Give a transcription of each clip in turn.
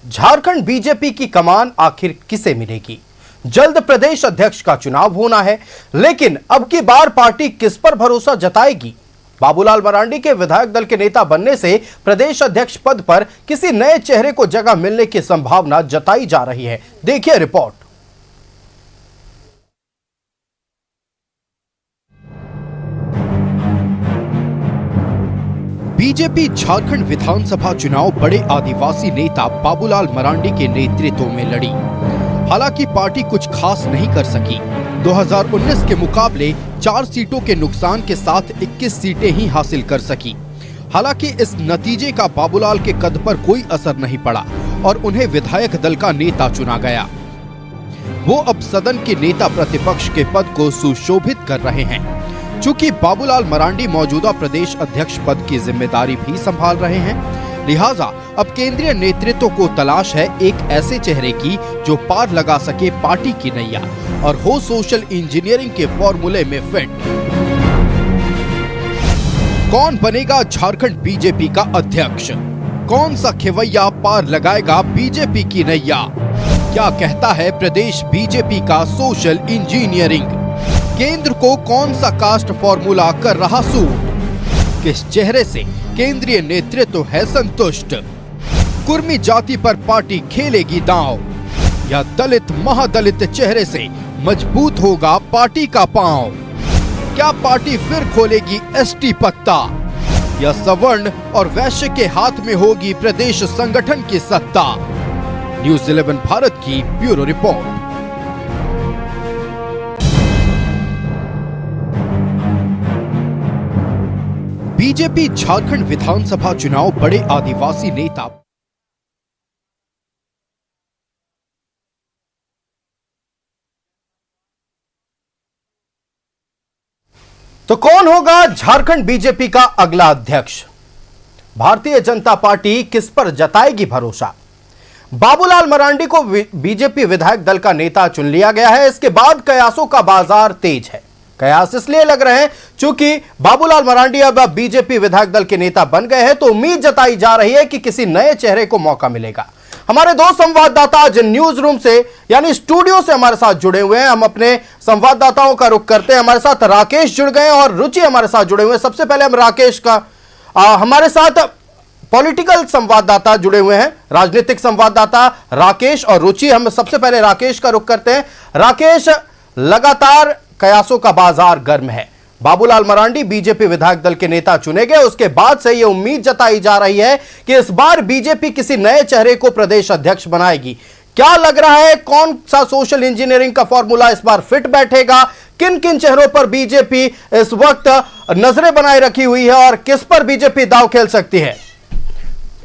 Jharkhand BJP की कमान आखिर किसे मिलेगी? जल्द प्रदेश अध्यक्ष का चुनाव होना है, लेकिन अब की बार पार्टी किस पर भरोसा जताएगी? बाबूलाल मरांडी के विधायक दल के नेता बनने से प्रदेश अध्यक्ष पद पर किसी नए चेहरे को जगह मिलने की संभावना जताई जा रही है। देखिए रिपोर्ट। बीजेपी झारखंड विधानसभा चुनाव बड़े आदिवासी नेता बाबूलाल मरांडी के नेतृत्व में लड़ी। हालांकि पार्टी कुछ खास नहीं कर सकी। 2019 के मुकाबले 4 सीटों के नुकसान के साथ 21 सीटें ही हासिल कर सकी। हालांकि इस नतीजे का बाबूलाल के कद पर कोई असर नहीं पड़ा और उन्हें विधायक दल का नेता चुना गया। वो अब सदन के नेता प्रतिपक्ष के पद को सुशोभित कर रहे हैं। चूंकि बाबूलाल मरांडी मौजूदा प्रदेश अध्यक्ष पद की जिम्मेदारी भी संभाल रहे हैं, लिहाजा अब केंद्रीय नेतृत्व को तलाश है एक ऐसे चेहरे की जो पार लगा सके पार्टी की नैया और हो सोशल इंजीनियरिंग के फॉर्मूले में फिट। कौन बनेगा झारखंड बीजेपी का अध्यक्ष? कौन सा खेवैया पार लगाएगा बीजेपी की नैया? क्या कहता है प्रदेश बीजेपी का सोशल इंजीनियरिंग? केंद्र को कौन सा कास्ट फॉर्मूला कर रहा सूट? किस चेहरे से केंद्रीय नेतृत्व है संतुष्ट? कुर्मी जाति पर पार्टी खेलेगी दांव या दलित महादलित चेहरे से मजबूत होगा पार्टी का पांव? क्या पार्टी फिर खोलेगी एसटी पत्ता या सवर्ण और वैश्य के हाथ में होगी प्रदेश संगठन की सत्ता? न्यूज़ 11 भारत की ब्यूरो रिपोर्ट। बीजेपी झारखंड विधानसभा चुनाव बड़े आदिवासी नेता तो कौन होगा झारखंड बीजेपी का अगला अध्यक्ष? भारतीय जनता पार्टी किस पर जताएगी भरोसा? बाबूलाल मरांडी को बीजेपी विधायक दल का नेता चुन लिया गया है। इसके बाद कयासों का बाजार तेज है। कयास इसलिए लग रहे हैं क्योंकि बाबूलाल मरांडी अब बीजेपी विधायक दल के नेता बन गए हैं, तो उम्मीद जताई जा रही है कि किसी नए चेहरे को मौका मिलेगा। हमारे दो संवाददाता आज न्यूज रूम से यानी स्टूडियो से हमारे साथ जुड़े हुए हैं। हम अपने संवाददाताओं का रुख करते हैं। हमारे साथ राकेश जुड़ गए और रुचि हमारे साथ जुड़े हुए हैं। सबसे पहले हम राकेश का हमारे साथ पॉलिटिकल संवाददाता जुड़े हुए हैं, राजनीतिक संवाददाता राकेश और रुचि। हम सबसे पहले राकेश का रुख करते हैं। राकेश, लगातार कयासों का बाजार गर्म है। बाबूलाल मरांडी बीजेपी विधायक दल के नेता चुने गए, उसके बाद से यह उम्मीद जताई जा रही है कि इस बार बीजेपी किसी नए चेहरे को प्रदेश अध्यक्ष बनाएगी। क्या लग रहा है, कौन सा सोशल इंजीनियरिंग का फॉर्मूला इस बार फिट बैठेगा? किन किन चेहरों पर बीजेपी इस वक्त नजरें बनाए रखी हुई है और किस पर बीजेपी दांव खेल सकती है?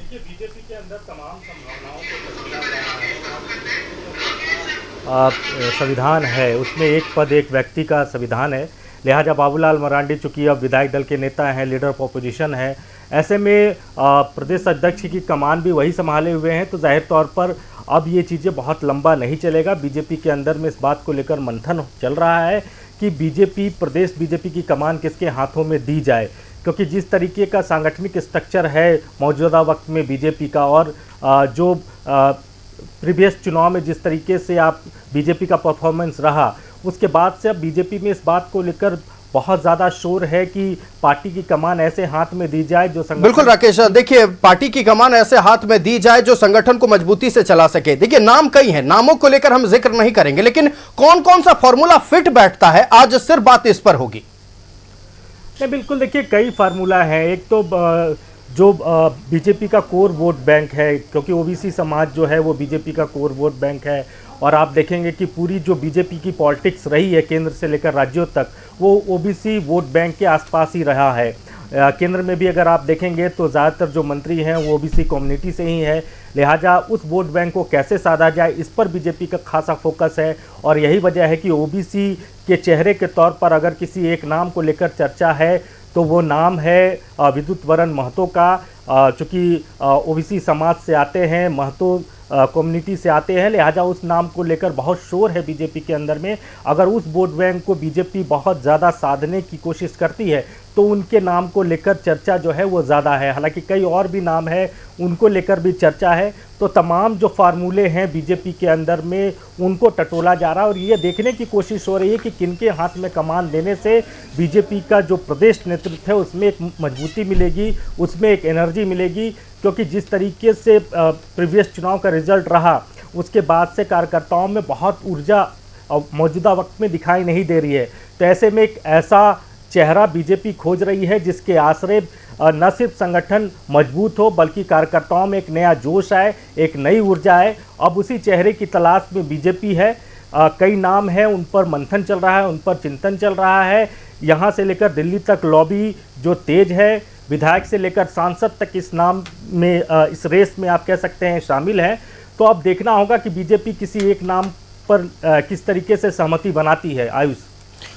बीजेपी के अंदर तमाम संविधान है, उसमें एक पद एक व्यक्ति का संविधान है। लिहाजा बाबूलाल मरांडी चूंकि अब विधायक दल के नेता हैं, लीडर ऑफ ऑपोजिशन है, ऐसे में प्रदेश अध्यक्ष की कमान भी वही संभाले हुए हैं, तो जाहिर तौर पर अब ये चीज़ें बहुत लंबा नहीं चलेगा। बीजेपी के अंदर में इस बात को लेकर मंथन चल रहा है कि प्रदेश बीजेपी की कमान किसके हाथों में दी जाए, क्योंकि जिस तरीके का सांगठनिक स्ट्रक्चर है मौजूदा वक्त में बीजेपी का और जो प्रीवियस चुनाव में जिस तरीके से आप बीजेपी का परफॉर्मेंस रहा, उसके बाद से अब बीजेपी में इस बात को लेकर बहुत ज़्यादा शोर है कि पार्टी की कमान ऐसे हाथ में दी जाए जो संगठन। बिल्कुल राकेश, देखिए पार्टी की कमान ऐसे हाथ में दी जाए जो संगठन को मजबूती से चला सके। देखिए नाम कई हैं, नामों को लेकर हम जिक्र नहीं करेंगे, लेकिन कौन कौन सा फॉर्मूला फिट बैठता है, आज सिर्फ बात इस पर होगी। नहीं, बिल्कुल, देखिए कई फार्मूला हैं। एक तो जो बीजेपी का कोर वोट बैंक है, क्योंकि ओबीसी समाज जो है वो बीजेपी का कोर वोट बैंक है, और आप देखेंगे कि पूरी जो बीजेपी की पॉलिटिक्स रही है केंद्र से लेकर राज्यों तक, वो ओबीसी वोट बैंक के आसपास ही रहा है। केंद्र में भी अगर आप देखेंगे तो ज़्यादातर जो मंत्री हैं वो ओबीसी कम्युनिटी से ही है। लिहाजा उस वोट बैंक को कैसे साधा जाए, इस पर बीजेपी का खासा फोकस है, और यही वजह है कि ओबीसी के चेहरे के तौर पर अगर किसी एक नाम को लेकर चर्चा है तो वो नाम है विद्युत वरण महतो का। चूँकि ओबीसी समाज से आते हैं, महतो कम्युनिटी से आते हैं, लिहाजा उस नाम को लेकर बहुत शोर है बीजेपी के अंदर में। अगर उस वोट बैंक को बीजेपी बहुत ज़्यादा साधने की कोशिश करती है तो उनके नाम को लेकर चर्चा जो है वो ज़्यादा है। हालांकि कई और भी नाम है, उनको लेकर भी चर्चा है। तो तमाम जो फार्मूले हैं बीजेपी के अंदर में, उनको टटोला जा रहा है और ये देखने की कोशिश हो रही है कि किनके हाथ में कमान देने से बीजेपी का जो प्रदेश नेतृत्व है उसमें एक मजबूती मिलेगी, उसमें एक एनर्जी मिलेगी। क्योंकि जिस तरीके से प्रीवियस चुनाव का रिजल्ट रहा, उसके बाद से कार्यकर्ताओं में बहुत ऊर्जा मौजूदा वक्त में दिखाई नहीं दे रही है। तो ऐसे में एक ऐसा चेहरा बीजेपी खोज रही है जिसके आश्रय न सिर्फ संगठन मजबूत हो, बल्कि कार्यकर्ताओं में एक नया जोश आए, एक नई ऊर्जा आए। अब उसी चेहरे की तलाश में बीजेपी है। कई नाम हैं, उन पर मंथन चल रहा है, उन पर चिंतन चल रहा है। यहाँ से लेकर दिल्ली तक लॉबी जो तेज है, विधायक से लेकर सांसद तक इस नाम में, इस रेस में आप कह सकते हैं शामिल हैं। तो अब देखना होगा कि बीजेपी किसी एक नाम पर किस तरीके से सहमति बनाती है। आयुष।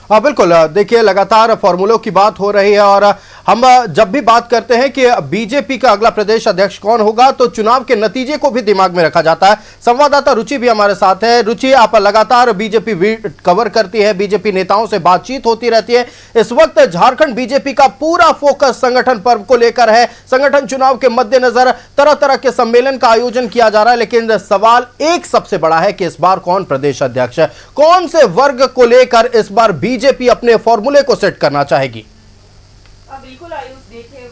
हाँ बिल्कुल, देखिए लगातार फॉर्मूलों की बात हो रही है और हम जब भी बात करते हैं कि बीजेपी का अगला प्रदेश अध्यक्ष कौन होगा तो चुनाव के नतीजे को भी दिमाग में रखा जाता है। संवाददाता रुचि भी हमारे साथ है। रुचि, आप लगातार बीजेपी कवर करती है, बीजेपी नेताओं से बातचीत होती रहती है। इस वक्त झारखंड बीजेपी का पूरा फोकस संगठन पर्व को लेकर है। संगठन चुनाव के मद्देनजर तरह तरह के सम्मेलन का आयोजन किया जा रहा है, लेकिन सवाल एक सबसे बड़ा है कि इस बार कौन प्रदेश अध्यक्ष है, कौन से वर्ग को लेकर इस बार बीजेपी अपने फॉर्मूले को सेट करना चाहेगी। बिल्कुल आयुष, देखिए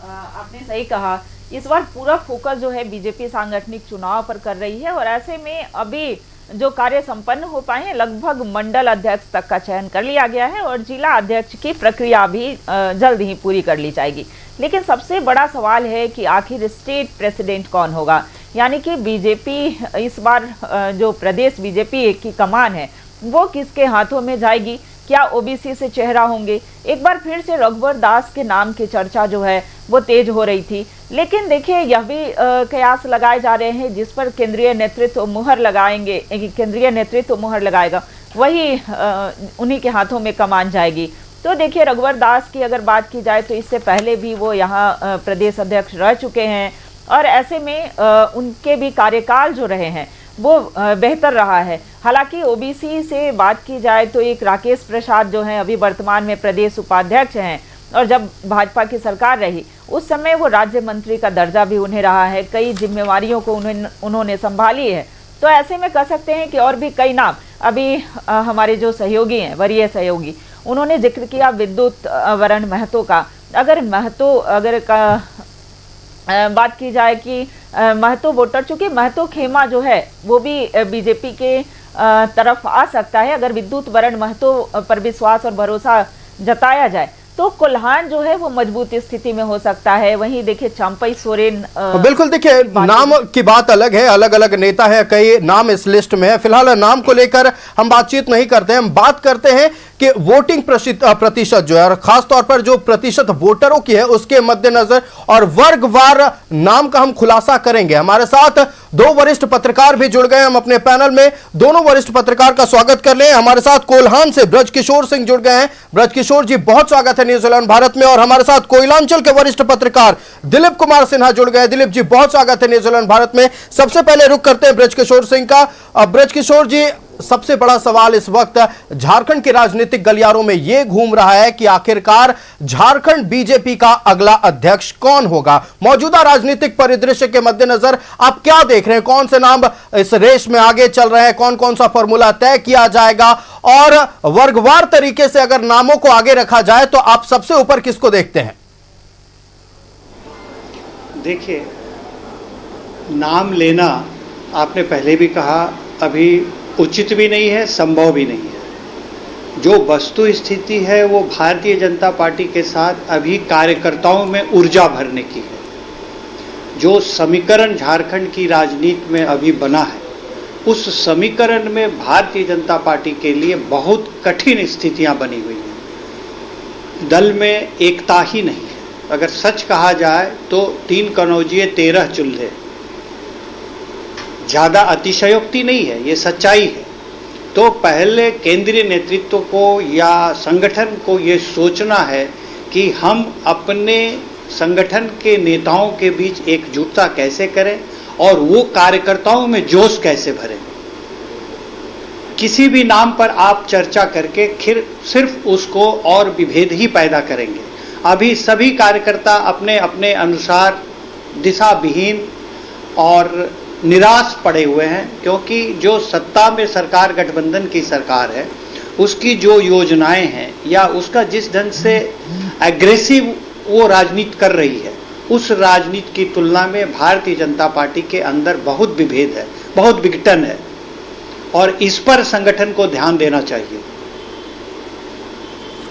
आपने सही कहा, इस बार पूरा फोकस जो है बीजेपी सांगठनिक चुनाव पर कर रही है। और ऐसे में अभी जो कार्य संपन्न हो पाए हैं, लगभग मंडल अध्यक्ष तक का चयन कर लिया गया है और जिला अध्यक्ष की प्रक्रिया भी जल्द ही पूरी कर ली जाएगी। लेकिन सबसे बड़ा सवाल है कि आखिर स्टेट प्रेसिडेंट कौन होगा, यानी कि बीजेपी इस बार जो प्रदेश बीजेपी की कमान है वो किसके हाथों में जाएगी। क्या ओबीसी से चेहरा होंगे। एक बार फिर से रघुवर दास के नाम की चर्चा जो है वो तेज हो रही थी, लेकिन देखिए यह भी कयास लगाए जा रहे हैं जिस पर केंद्रीय नेतृत्व मुहर लगाएंगे, केंद्रीय नेतृत्व मुहर लगाएगा, वही उन्हीं के हाथों में कमान जाएगी। तो देखिए रघुवर दास की अगर बात की जाए तो इससे पहले भी वो यहाँ प्रदेश अध्यक्ष रह चुके हैं और ऐसे में उनके भी कार्यकाल जो रहे हैं वो बेहतर रहा है। हालांकि ओबीसी से बात की जाए तो एक राकेश प्रसाद जो हैं अभी वर्तमान में प्रदेश उपाध्यक्ष हैं और जब भाजपा की सरकार रही उस समय वो राज्य मंत्री का दर्जा भी उन्हें रहा है, कई जिम्मेवारियों को उन्होंने संभाली है। तो ऐसे में कह सकते हैं कि और भी कई नाम अभी हमारे जो सहयोगी हैं, वरीय सहयोगी, उन्होंने जिक्र किया विद्युत वरण महतो का। अगर बात की जाए कि महतो वोटर, चूंकि महतो खेमा जो है वो भी बीजेपी के तरफ आ सकता है अगर विद्युत वरण महतो पर विश्वास और भरोसा जताया जाए तो कोल्हान जो है वो मजबूत स्थिति में हो सकता है। वहीं देखिए चंपई सोरेन, बिल्कुल देखिए नाम की बात अलग है, अलग अलग नेता है, कई नाम इस लिस्ट में है। फिलहाल नाम को लेकर हम बातचीत नहीं करते हैं, हम बात करते हैं कि वोटिंग प्रतिशत जो है और खासतौर पर जो प्रतिशत वोटरों की है उसके मद्देनजर और वर्गवार नाम का हम खुलासा करेंगे। हमारे साथ दो वरिष्ठ पत्रकार भी जुड़ गए, हम अपने पैनल में दोनों वरिष्ठ पत्रकार का स्वागत कर लें। हमारे साथ कोल्हान से ब्रजकिशोर सिंह जुड़ गए हैं। ब्रजकिशोर जी बहुत स्वागत है न्यूज 11 भारत में। और हमारे साथ कोयलांचल के वरिष्ठ पत्रकार दिलीप कुमार सिन्हा जुड़ गए। दिलीप जी बहुत स्वागत है न्यूज 11 भारत में। सबसे पहले रुख करते हैं ब्रजकिशोर सिंह का। ब्रजकिशोर जी, सबसे बड़ा सवाल इस वक्त झारखंड के राजनीतिक गलियारों में यह घूम रहा है कि आखिरकार झारखंड बीजेपी का अगला अध्यक्ष कौन होगा। मौजूदा राजनीतिक परिदृश्य के मद्देनजर आप क्या देख रहे हैं, कौन से नाम इस रेस में आगे चल रहे हैं, कौन कौन सा फॉर्मूला तय किया जाएगा और वर्गवार तरीके से अगर नामों को आगे रखा जाए तो आप सबसे ऊपर किसको देखते हैं? देखिए, नाम लेना आपने पहले भी कहा, अभी उचित भी नहीं है, संभव भी नहीं है। जो वस्तु स्थिति है वो भारतीय जनता पार्टी के साथ अभी कार्यकर्ताओं में ऊर्जा भरने की है। जो समीकरण झारखंड की राजनीति में अभी बना है उस समीकरण में भारतीय जनता पार्टी के लिए बहुत कठिन स्थितियां बनी हुई हैं। दल में एकता ही नहीं है। अगर सच कहा जाए तो 3 कनौजिए 13 चूल्हे, ज़्यादा अतिशयोक्ति नहीं है, ये सच्चाई है। तो पहले केंद्रीय नेतृत्व को या संगठन को ये सोचना है कि हम अपने संगठन के नेताओं के बीच एकजुटता कैसे करें और वो कार्यकर्ताओं में जोश कैसे भरें। किसी भी नाम पर आप चर्चा करके फिर सिर्फ उसको और विभेद ही पैदा करेंगे। अभी सभी कार्यकर्ता अपने अपने अनुसार दिशा विहीन और निराश पड़े हुए हैं, क्योंकि जो सत्ता में सरकार गठबंधन की सरकार है उसकी जो योजनाएं हैं या उसका जिस ढंग से एग्रेसिव वो राजनीति कर रही है, उस राजनीति की तुलना में भारतीय जनता पार्टी के अंदर बहुत विभेद है, बहुत विघटन है, और इस पर संगठन को ध्यान देना चाहिए।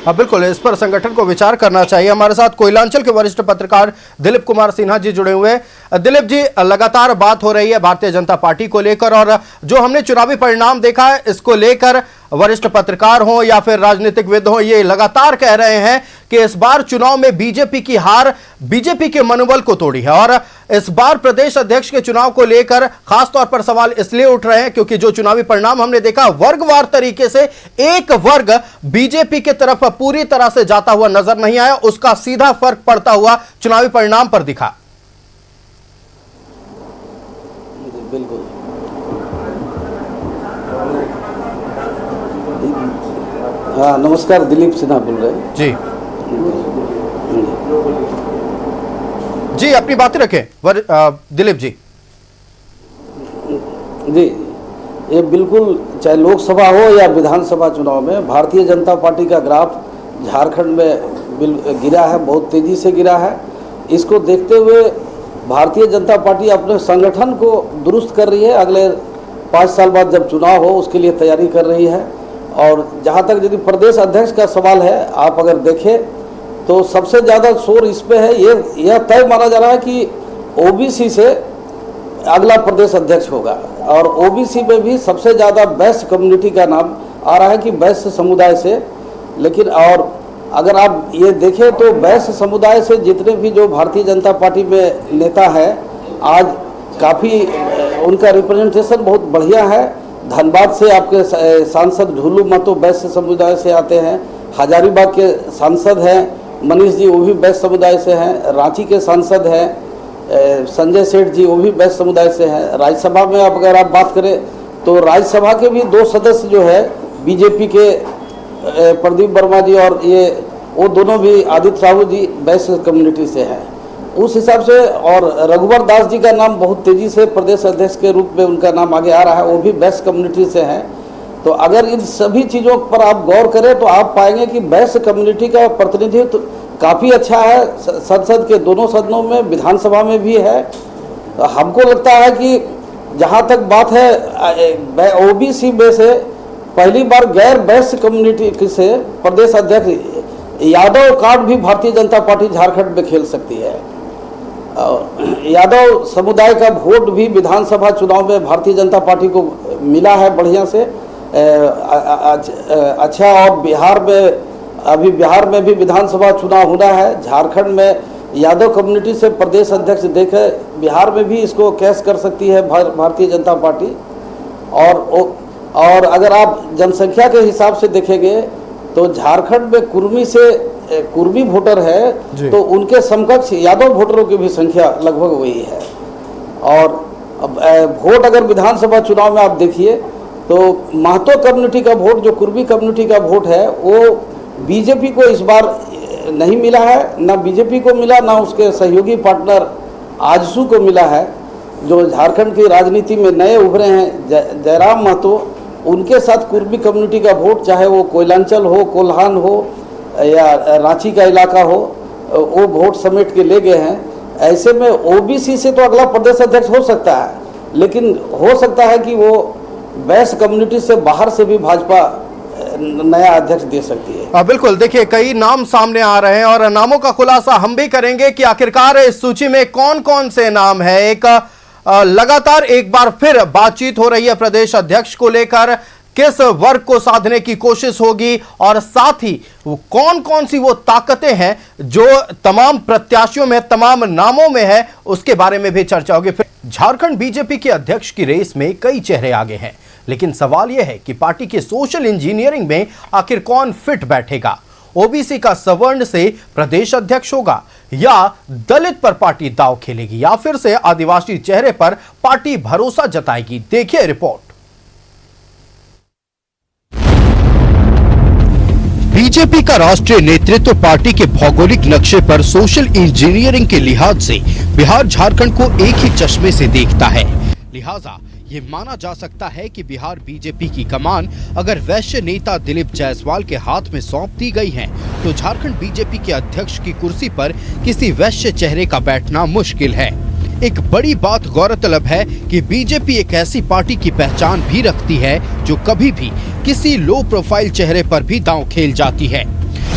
हाँ बिल्कुल, इस पर संगठन को विचार करना चाहिए। हमारे साथ कोयलांचल के वरिष्ठ पत्रकार दिलीप कुमार सिन्हा जी जुड़े हुए हैं। दिलीप जी, लगातार बात हो रही है भारतीय जनता पार्टी को लेकर, और जो हमने चुनावी परिणाम देखा है इसको लेकर वरिष्ठ पत्रकार हो या फिर राजनीतिकविद हो, ये लगातार कह रहे हैं कि इस बार चुनाव में बीजेपी की हार बीजेपी के मनोबल को तोड़ी है। और इस बार प्रदेश अध्यक्ष के चुनाव को लेकर खासतौर पर सवाल इसलिए उठ रहे हैं क्योंकि जो चुनावी परिणाम हमने देखा, वर्गवार तरीके से एक वर्ग बीजेपी की तरफ पूरी तरह से जाता हुआ नजर नहीं आया, उसका सीधा फर्क पड़ता हुआ चुनावी परिणाम पर दिखा। बिल्कुल। हाँ, नमस्कार, दिलीप सिन्हा बोल रहे हैं। जी जी, अपनी बातें रखें दिलीप जी। जी, ये बिल्कुल, चाहे लोकसभा हो या विधानसभा चुनाव में भारतीय जनता पार्टी का ग्राफ झारखंड में गिरा है, बहुत तेजी से गिरा है। इसको देखते हुए भारतीय जनता पार्टी अपने संगठन को दुरुस्त कर रही है। अगले 5 साल बाद जब चुनाव हो उसके लिए तैयारी कर रही है। और जहाँ तक यदि प्रदेश अध्यक्ष का सवाल है, आप अगर देखें तो सबसे ज़्यादा शोर इस पे है, यह तय माना जा रहा है कि ओबीसी से अगला प्रदेश अध्यक्ष होगा। और ओबीसी में भी सबसे ज़्यादा वैश्य कम्युनिटी का नाम आ रहा है कि वैश्य समुदाय से। लेकिन और अगर आप ये देखें तो वैश्य समुदाय से जितने भी जो भारतीय जनता पार्टी में नेता है, आज काफ़ी उनका रिप्रेजेंटेशन बहुत बढ़िया है। धनबाद से आपके सांसद ढुलू महतो वैश्य समुदाय से आते हैं, हजारीबाग के सांसद हैं मनीष जी, वो भी वैश्य समुदाय से हैं। रांची के सांसद हैं संजय सेठ जी, वो भी वैश्य समुदाय से हैं। राज्यसभा में अगर आप बात करें तो राज्यसभा के भी 2 सदस्य जो है बीजेपी के प्रदीप वर्मा जी और ये वो दोनों भी आदित्य साहू जी वैश्य कम्युनिटी से हैं। उस हिसाब से और रघुवर दास जी का नाम बहुत तेजी से प्रदेश अध्यक्ष के रूप में उनका नाम आगे आ रहा है, वो भी वैश्य कम्युनिटी से हैं। तो अगर इन सभी चीज़ों पर आप गौर करें तो आप पाएंगे कि वैश्य कम्युनिटी का प्रतिनिधित्व काफ़ी अच्छा है, संसद के दोनों सदनों में, विधानसभा में भी है। तो हमको लगता है कि जहाँ तक बात है ओबीसी में से पहली बार गैर वैश्य कम्युनिटी से प्रदेश अध्यक्ष यादव कार्ड भी भारतीय जनता पार्टी झारखंड में खेल सकती है। यादव समुदाय का वोट भी विधानसभा चुनाव में भारतीय जनता पार्टी को मिला है बढ़िया से अच्छा। और बिहार में भी विधानसभा चुनाव होना है। झारखंड में यादव कम्युनिटी से प्रदेश अध्यक्ष देखे, बिहार में भी इसको कैश कर सकती है भारतीय जनता पार्टी। और अगर आप जनसंख्या के हिसाब से देखेंगे तो झारखंड में कुर्मी वोटर है, तो उनके समकक्ष यादव वोटरों की भी संख्या लगभग वही है। और वोट अगर विधानसभा चुनाव में आप देखिए तो महतो कम्युनिटी का वोट, जो कुर्मी कम्युनिटी का वोट है, वो बीजेपी को इस बार नहीं मिला है, ना बीजेपी को मिला, ना उसके सहयोगी पार्टनर आजसू को मिला है, जो झारखंड की राजनीति में नए उभरे हैं। जयराम महतो, उनके साथ कुर्मी कम्युनिटी का वोट, चाहे वो कोयलांचल हो, कोल्हान हो या रांची का इलाका हो, वो वोट समेट के ले गए हैं। ऐसे में ओबीसी से तो अगला प्रदेश अध्यक्ष हो सकता है, लेकिन हो सकता है कि वो वैश्य कम्युनिटी से बाहर से भी भाजपा नया अध्यक्ष दे सकती है। बिल्कुल, देखिए कई नाम सामने आ रहे हैं और नामों का खुलासा हम भी करेंगे कि आखिरकार इस सूची में कौन कौन से नाम है। एक लगातार एक बार फिर बातचीत हो रही है प्रदेश अध्यक्ष को लेकर, किस वर्ग को साधने की कोशिश होगी और साथ ही वो कौन कौन सी वो ताकतें हैं जो तमाम प्रत्याशियों में, तमाम नामों में है, उसके बारे में भी चर्चा होगी। फिर झारखंड बीजेपी के अध्यक्ष की रेस में कई चेहरे आगे हैं, लेकिन सवाल यह है कि पार्टी के सोशल इंजीनियरिंग में आखिर कौन फिट बैठेगा। ओबीसी का सवर्ण से प्रदेश अध्यक्ष होगा या दलित पर पार्टी दांव खेलेगी या फिर से आदिवासी चेहरे पर पार्टी भरोसा जताएगी। देखिए रिपोर्ट। बीजेपी का राष्ट्रीय नेतृत्व पार्टी के भौगोलिक नक्शे पर सोशल इंजीनियरिंग के लिहाज से बिहार झारखंड को एक ही चश्मे से देखता है। लिहाजा ये माना जा सकता है कि बिहार बीजेपी की कमान अगर वैश्य नेता दिलीप जायसवाल के हाथ में सौंप दी गई है, तो झारखंड बीजेपी के अध्यक्ष की कुर्सी पर किसी वैश्य चेहरे का बैठना मुश्किल है। एक बड़ी बात गौरतलब है कि बीजेपी एक ऐसी पार्टी की पहचान भी रखती है जो कभी भी किसी लो प्रोफाइल चेहरे पर भी दांव खेल जाती है।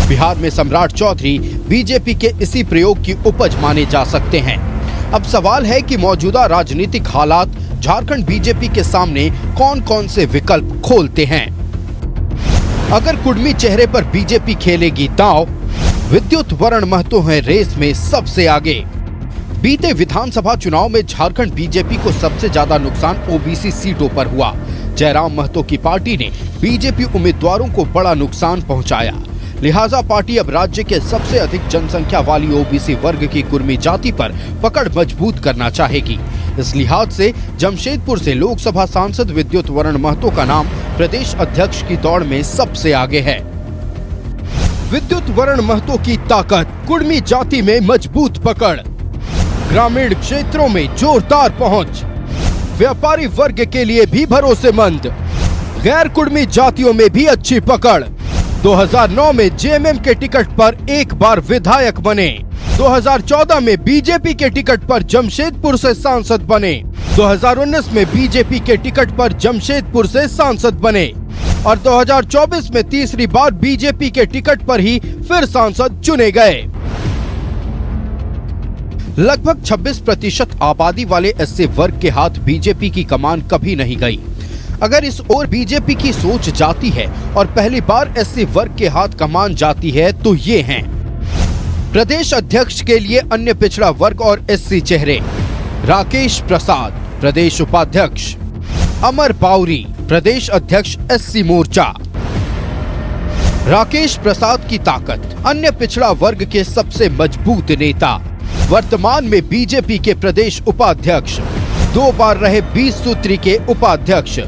बिहार में सम्राट चौधरी बीजेपी के इसी प्रयोग की उपज माने जा सकते हैं। अब सवाल है कि मौजूदा राजनीतिक हालात झारखंड बीजेपी के सामने कौन कौन से विकल्प खोलते हैं। अगर कुर्मी चेहरे पर बीजेपी खेलेगी दांव, विद्युत वरण महतो है रेस में सबसे आगे। बीते विधानसभा चुनाव में झारखंड बीजेपी को सबसे ज्यादा नुकसान ओबीसी सीटों पर हुआ। जयराम महतो की पार्टी ने बीजेपी उम्मीदवारों को बड़ा नुकसान पहुंचाया। लिहाजा पार्टी अब राज्य के सबसे अधिक जनसंख्या वाली ओबीसी वर्ग की कुर्मी जाति पर पकड़ मजबूत करना चाहेगी। इस लिहाज से जमशेदपुर से लोकसभा सांसद विद्युत वरण महतो का नाम प्रदेश अध्यक्ष की दौड़ में सबसे आगे है। विद्युत वरण महतो की ताकत, कुर्मी जाति में मजबूत पकड़, ग्रामीण क्षेत्रों में जोरदार पहुंच, व्यापारी वर्ग के लिए भी भरोसेमंद, गैर कुर्मी जातियों में भी अच्छी पकड़। 2009 में जेएमएम के टिकट पर एक बार विधायक बने, 2014 में बीजेपी के टिकट पर जमशेदपुर से सांसद बने, 2019 में बीजेपी के टिकट पर जमशेदपुर से सांसद बने और 2024 में तीसरी बार बीजेपी के टिकट पर ही फिर सांसद चुने गए। लगभग 26% आबादी वाले एससी वर्ग के हाथ बीजेपी की कमान कभी नहीं गई। अगर इस ओर बीजेपी की सोच जाती है और पहली बार एससी वर्ग के हाथ कमान जाती है तो ये हैं। प्रदेश अध्यक्ष के लिए अन्य पिछड़ा वर्ग और एससी चेहरे: राकेश प्रसाद प्रदेश उपाध्यक्ष, अमर बाउरी प्रदेश अध्यक्ष एससी मोर्चा। राकेश प्रसाद की ताकत, अन्य पिछड़ा वर्ग के सबसे मजबूत नेता, वर्तमान में बीजेपी के प्रदेश उपाध्यक्ष, 2 बार रहे 20 सूत्री के उपाध्यक्ष,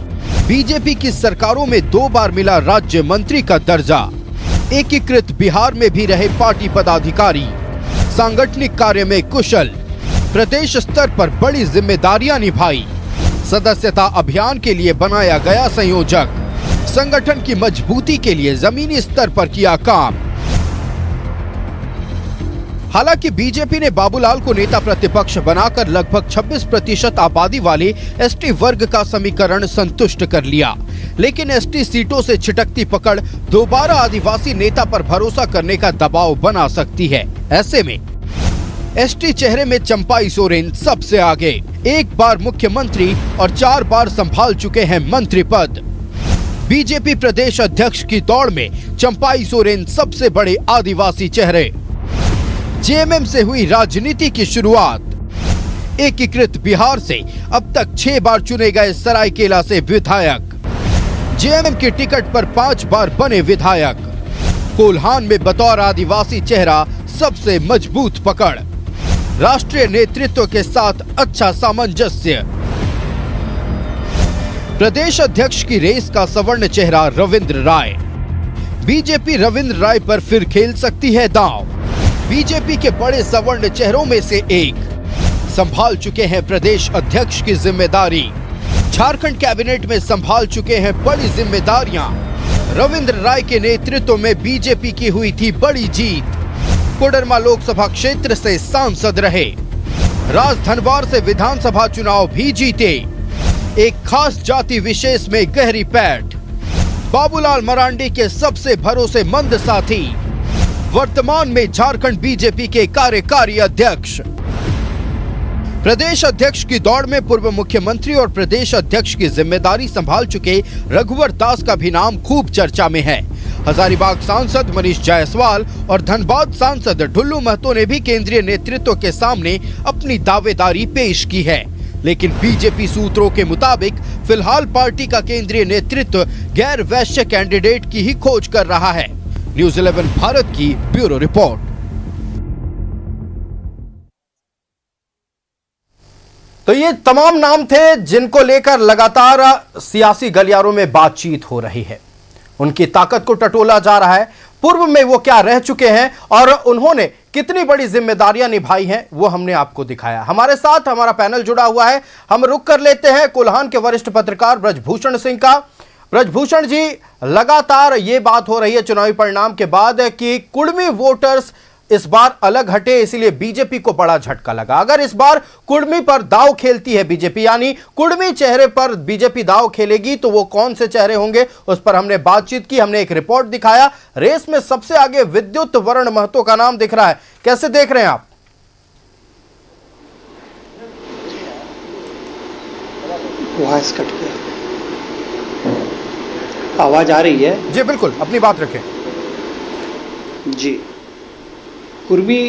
बीजेपी की सरकारों में 2 बार मिला राज्य मंत्री का दर्जा, एकीकृत बिहार में भी रहे पार्टी पदाधिकारी, सांगठनिक कार्य में कुशल, प्रदेश स्तर पर बड़ी जिम्मेदारियां निभाई, सदस्यता अभियान के लिए बनाया गया संयोजक, संगठन की मजबूती के लिए जमीनी स्तर पर किया काम। हालांकि बीजेपी ने बाबूलाल को नेता प्रतिपक्ष बनाकर लगभग 26% आबादी वाले एसटी वर्ग का समीकरण संतुष्ट कर लिया, लेकिन एसटी सीटों से छिटकती पकड़ दोबारा आदिवासी नेता पर भरोसा करने का दबाव बना सकती है। ऐसे में एसटी चेहरे में चंपाई सोरेन सबसे आगे, 1 बार मुख्यमंत्री और 4 बार संभाल चुके हैं मंत्री पद। बीजेपी प्रदेश अध्यक्ष की दौड़ में चंपाई सोरेन सबसे बड़े आदिवासी चेहरे। जेएमएम से हुई राजनीति की शुरुआत, एकीकृत बिहार से अब तक 6 बार चुने गए सरायकेला से विधायक, जेएमएम के टिकट पर 5 बार बने विधायक, कोल्हान में बतौर आदिवासी चेहरा सबसे मजबूत पकड़, राष्ट्रीय नेतृत्व के साथ अच्छा सामंजस्य। प्रदेश अध्यक्ष की रेस का सवर्ण चेहरा रविंद्र राय, बीजेपी रविंद्र राय पर फिर खेल सकती है दांव। बीजेपी के बड़े सवर्ण चेहरों में से एक, संभाल चुके हैं प्रदेश अध्यक्ष की जिम्मेदारी, झारखंड कैबिनेट में संभाल चुके हैं बड़ी जिम्मेदारियां। रविंद्र राय के नेतृत्व में बीजेपी की हुई थी बड़ी जीत, कोडरमा लोकसभा क्षेत्र से सांसद रहे, राजधनवार से विधानसभा चुनाव भी जीते, एक खास जाति विशेष में गहरी पैठ, बाबूलाल मरांडी के सबसे भरोसेमंद साथी, वर्तमान में झारखंड बीजेपी के कार्यकारी अध्यक्ष। प्रदेश अध्यक्ष की दौड़ में पूर्व मुख्यमंत्री और प्रदेश अध्यक्ष की जिम्मेदारी संभाल चुके रघुवर दास का भी नाम खूब चर्चा में है। हजारीबाग सांसद मनीष जायसवाल और धनबाद सांसद ढुल्लू महतो ने भी केंद्रीय नेतृत्व के सामने अपनी दावेदारी पेश की है, लेकिन बीजेपी सूत्रों के मुताबिक फिलहाल पार्टी का केंद्रीय नेतृत्व गैर वैश्य कैंडिडेट की ही खोज कर रहा है। न्यूज़ 11 भारत की ब्यूरो रिपोर्ट। तो ये तमाम नाम थे जिनको लेकर लगातार सियासी गलियारों में बातचीत हो रही है। उनकी ताकत को टटोला जा रहा है। पूर्व में वो क्या रह चुके हैं और उन्होंने कितनी बड़ी जिम्मेदारियां निभाई हैं, वो हमने आपको दिखाया। हमारे साथ हमारा पैनल जुड़ा हुआ है। हम रुक कर लेते हैं कोल्हान के वरिष्ठ पत्रकार ब्रजभूषण सिंह का। ब्रजभूषण जी, लगातार ये बात हो रही है चुनावी परिणाम के बाद कि कुर्मी वोटर्स इस बार अलग हटे, इसीलिए बीजेपी को बड़ा झटका लगा। अगर इस बार कुर्मी पर दांव खेलती है बीजेपी, यानी कुर्मी चेहरे पर बीजेपी दांव खेलेगी, तो वो कौन से चेहरे होंगे, उस पर हमने बातचीत की। हमने एक रिपोर्ट दिखाया। रेस में सबसे आगे विद्युत वरण महतो का नाम दिख रहा है। कैसे देख रहे हैं आप? वॉइस कट गया, आवाज आ रही है? जी बिल्कुल, अपनी बात रखें। जी, कुर्मी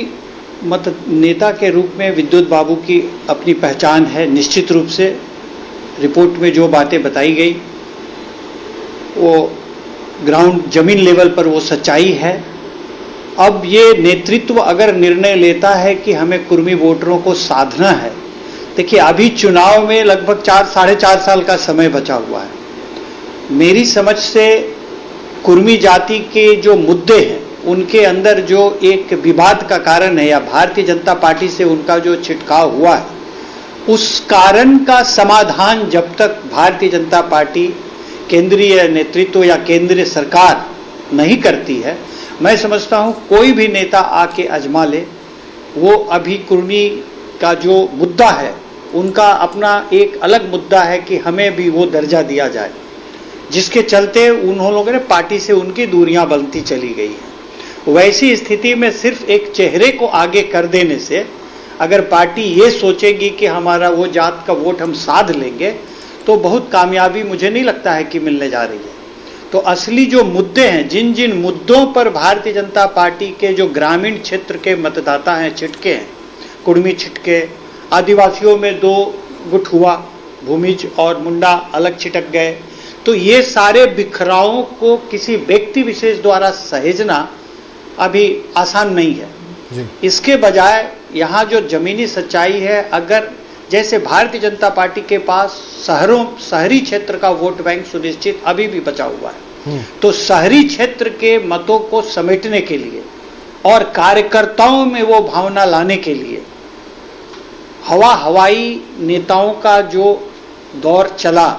मत नेता के रूप में विद्युत बाबू की अपनी पहचान है। निश्चित रूप से रिपोर्ट में जो बातें बताई गई वो ग्राउंड जमीन लेवल पर वो सच्चाई है। अब ये नेतृत्व अगर निर्णय लेता है कि हमें कुर्मी वोटरों को साधना है, देखिए अभी चुनाव में लगभग 4-4.5 साल का समय बचा हुआ है। मेरी समझ से कुर्मी जाति के जो मुद्दे हैं उनके अंदर जो एक विवाद का कारण है या भारतीय जनता पार्टी से उनका जो छिटकाव हुआ है, उस कारण का समाधान जब तक भारतीय जनता पार्टी केंद्रीय नेतृत्व या केंद्रीय सरकार नहीं करती है, मैं समझता हूं कोई भी नेता आके आजमा ले। वो अभी कुर्मी का जो मुद्दा है उनका अपना एक अलग मुद्दा है कि हमें भी वो दर्जा दिया जाए, जिसके चलते उन लोगों ने पार्टी से उनकी दूरियां बनती चली गई है। वैसी स्थिति में सिर्फ एक चेहरे को आगे कर देने से अगर पार्टी ये सोचेगी कि हमारा वो जात का वोट हम साध लेंगे, तो बहुत कामयाबी मुझे नहीं लगता है कि मिलने जा रही है। तो असली जो मुद्दे हैं, जिन जिन मुद्दों पर भारतीय जनता पार्टी के जो ग्रामीण क्षेत्र के मतदाता हैं छिटके हैं, कुर्मी छिटके, आदिवासियों में 2 गुट हुआ, भूमिज और मुंडा अलग छिटक गए, तो ये सारे बिखरावों को किसी व्यक्ति विशेष द्वारा सहेजना अभी आसान नहीं है जी। इसके बजाय यहाँ जो जमीनी सच्चाई है, अगर जैसे भारतीय जनता पार्टी के पास शहरी क्षेत्र का वोट बैंक सुनिश्चित अभी भी बचा हुआ है, तो शहरी क्षेत्र के मतों को समेटने के लिए और कार्यकर्ताओं में वो भावना लाने के लिए हवाई नेताओं का जो दौर चला,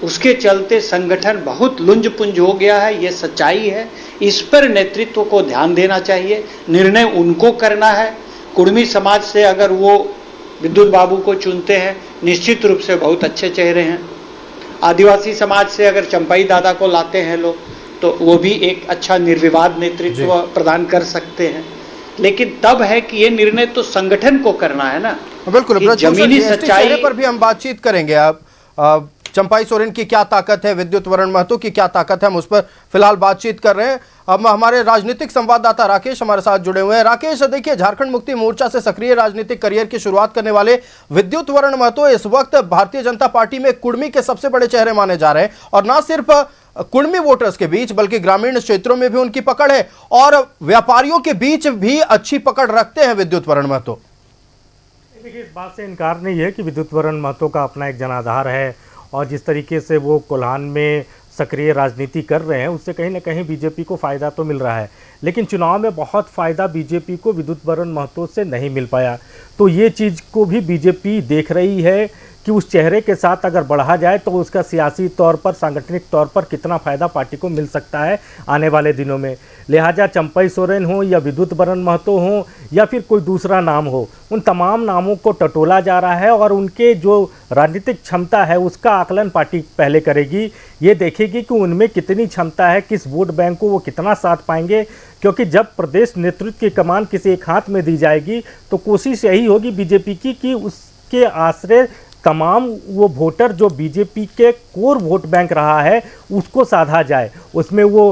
उसके चलते संगठन बहुत लुंज पुंज हो गया है। ये सच्चाई है। इस पर नेतृत्व को ध्यान देना चाहिए। निर्णय उनको करना है। कुर्मी समाज से अगर वो विद्युत बाबू को चुनते हैं, निश्चित रूप से बहुत अच्छे चेहरे हैं। आदिवासी समाज से अगर चंपाई दादा को लाते हैं लोग, तो वो भी एक अच्छा निर्विवाद नेतृत्व प्रदान कर सकते हैं। लेकिन तब है कि ये निर्णय तो संगठन को करना है ना। बिल्कुल, जमीनी सच्चाई पर भी हम बातचीत करेंगे। आप चंपाई सोरेन की क्या ताकत है, विद्युत वरण महतो की क्या ताकत है, हम उस पर फिलहाल बातचीत कर रहे हैं। अब हमारे राजनीतिक संवाददाता राकेश हमारे साथ जुड़े हुए हैं। राकेश, देखिए झारखंड मुक्ति मोर्चा से सक्रिय राजनीतिक करियर की शुरुआत करने वाले विद्युत वरण महतो इस वक्त भारतीय जनता पार्टी में कुर्मी के सबसे बड़े चेहरे माने जा रहे हैं, और ना सिर्फ कुर्मी वोटर्स के बीच बल्कि ग्रामीण क्षेत्रों में भी उनकी पकड़ है और व्यापारियों के बीच भी अच्छी पकड़ रखते हैं विद्युत वरण महतो। देखिए, इस बात से इनकार नहीं है कि विद्युत वरण महतो का अपना एक जनाधार है, और जिस तरीके से वो कोल्हान में सक्रिय राजनीति कर रहे हैं, उससे कहीं ना कहीं बीजेपी को फ़ायदा तो मिल रहा है। लेकिन चुनाव में बहुत फ़ायदा बीजेपी को विद्युत वरण महतो से नहीं मिल पाया। तो ये चीज़ को भी बीजेपी देख रही है कि उस चेहरे के साथ अगर बढ़ा जाए तो उसका सियासी तौर पर, सांगठनिक तौर पर कितना फ़ायदा पार्टी को मिल सकता है आने वाले दिनों में। लिहाजा चंपाई सोरेन हो या विद्युत वरण महतो हो या फिर कोई दूसरा नाम हो, उन तमाम नामों को टटोला जा रहा है और उनके जो राजनीतिक क्षमता है उसका आकलन पार्टी पहले करेगी। ये देखेगी कि उनमें कितनी क्षमता है, किस वोट बैंक को वो कितना साथ पाएंगे, क्योंकि जब प्रदेश नेतृत्व की कमान किसी एक हाथ में दी जाएगी तो कोशिश यही होगी बीजेपी की कि उसके आश्रय तमाम वो वोटर जो बीजेपी के कोर वोट बैंक रहा है उसको साधा जाए। उसमें वो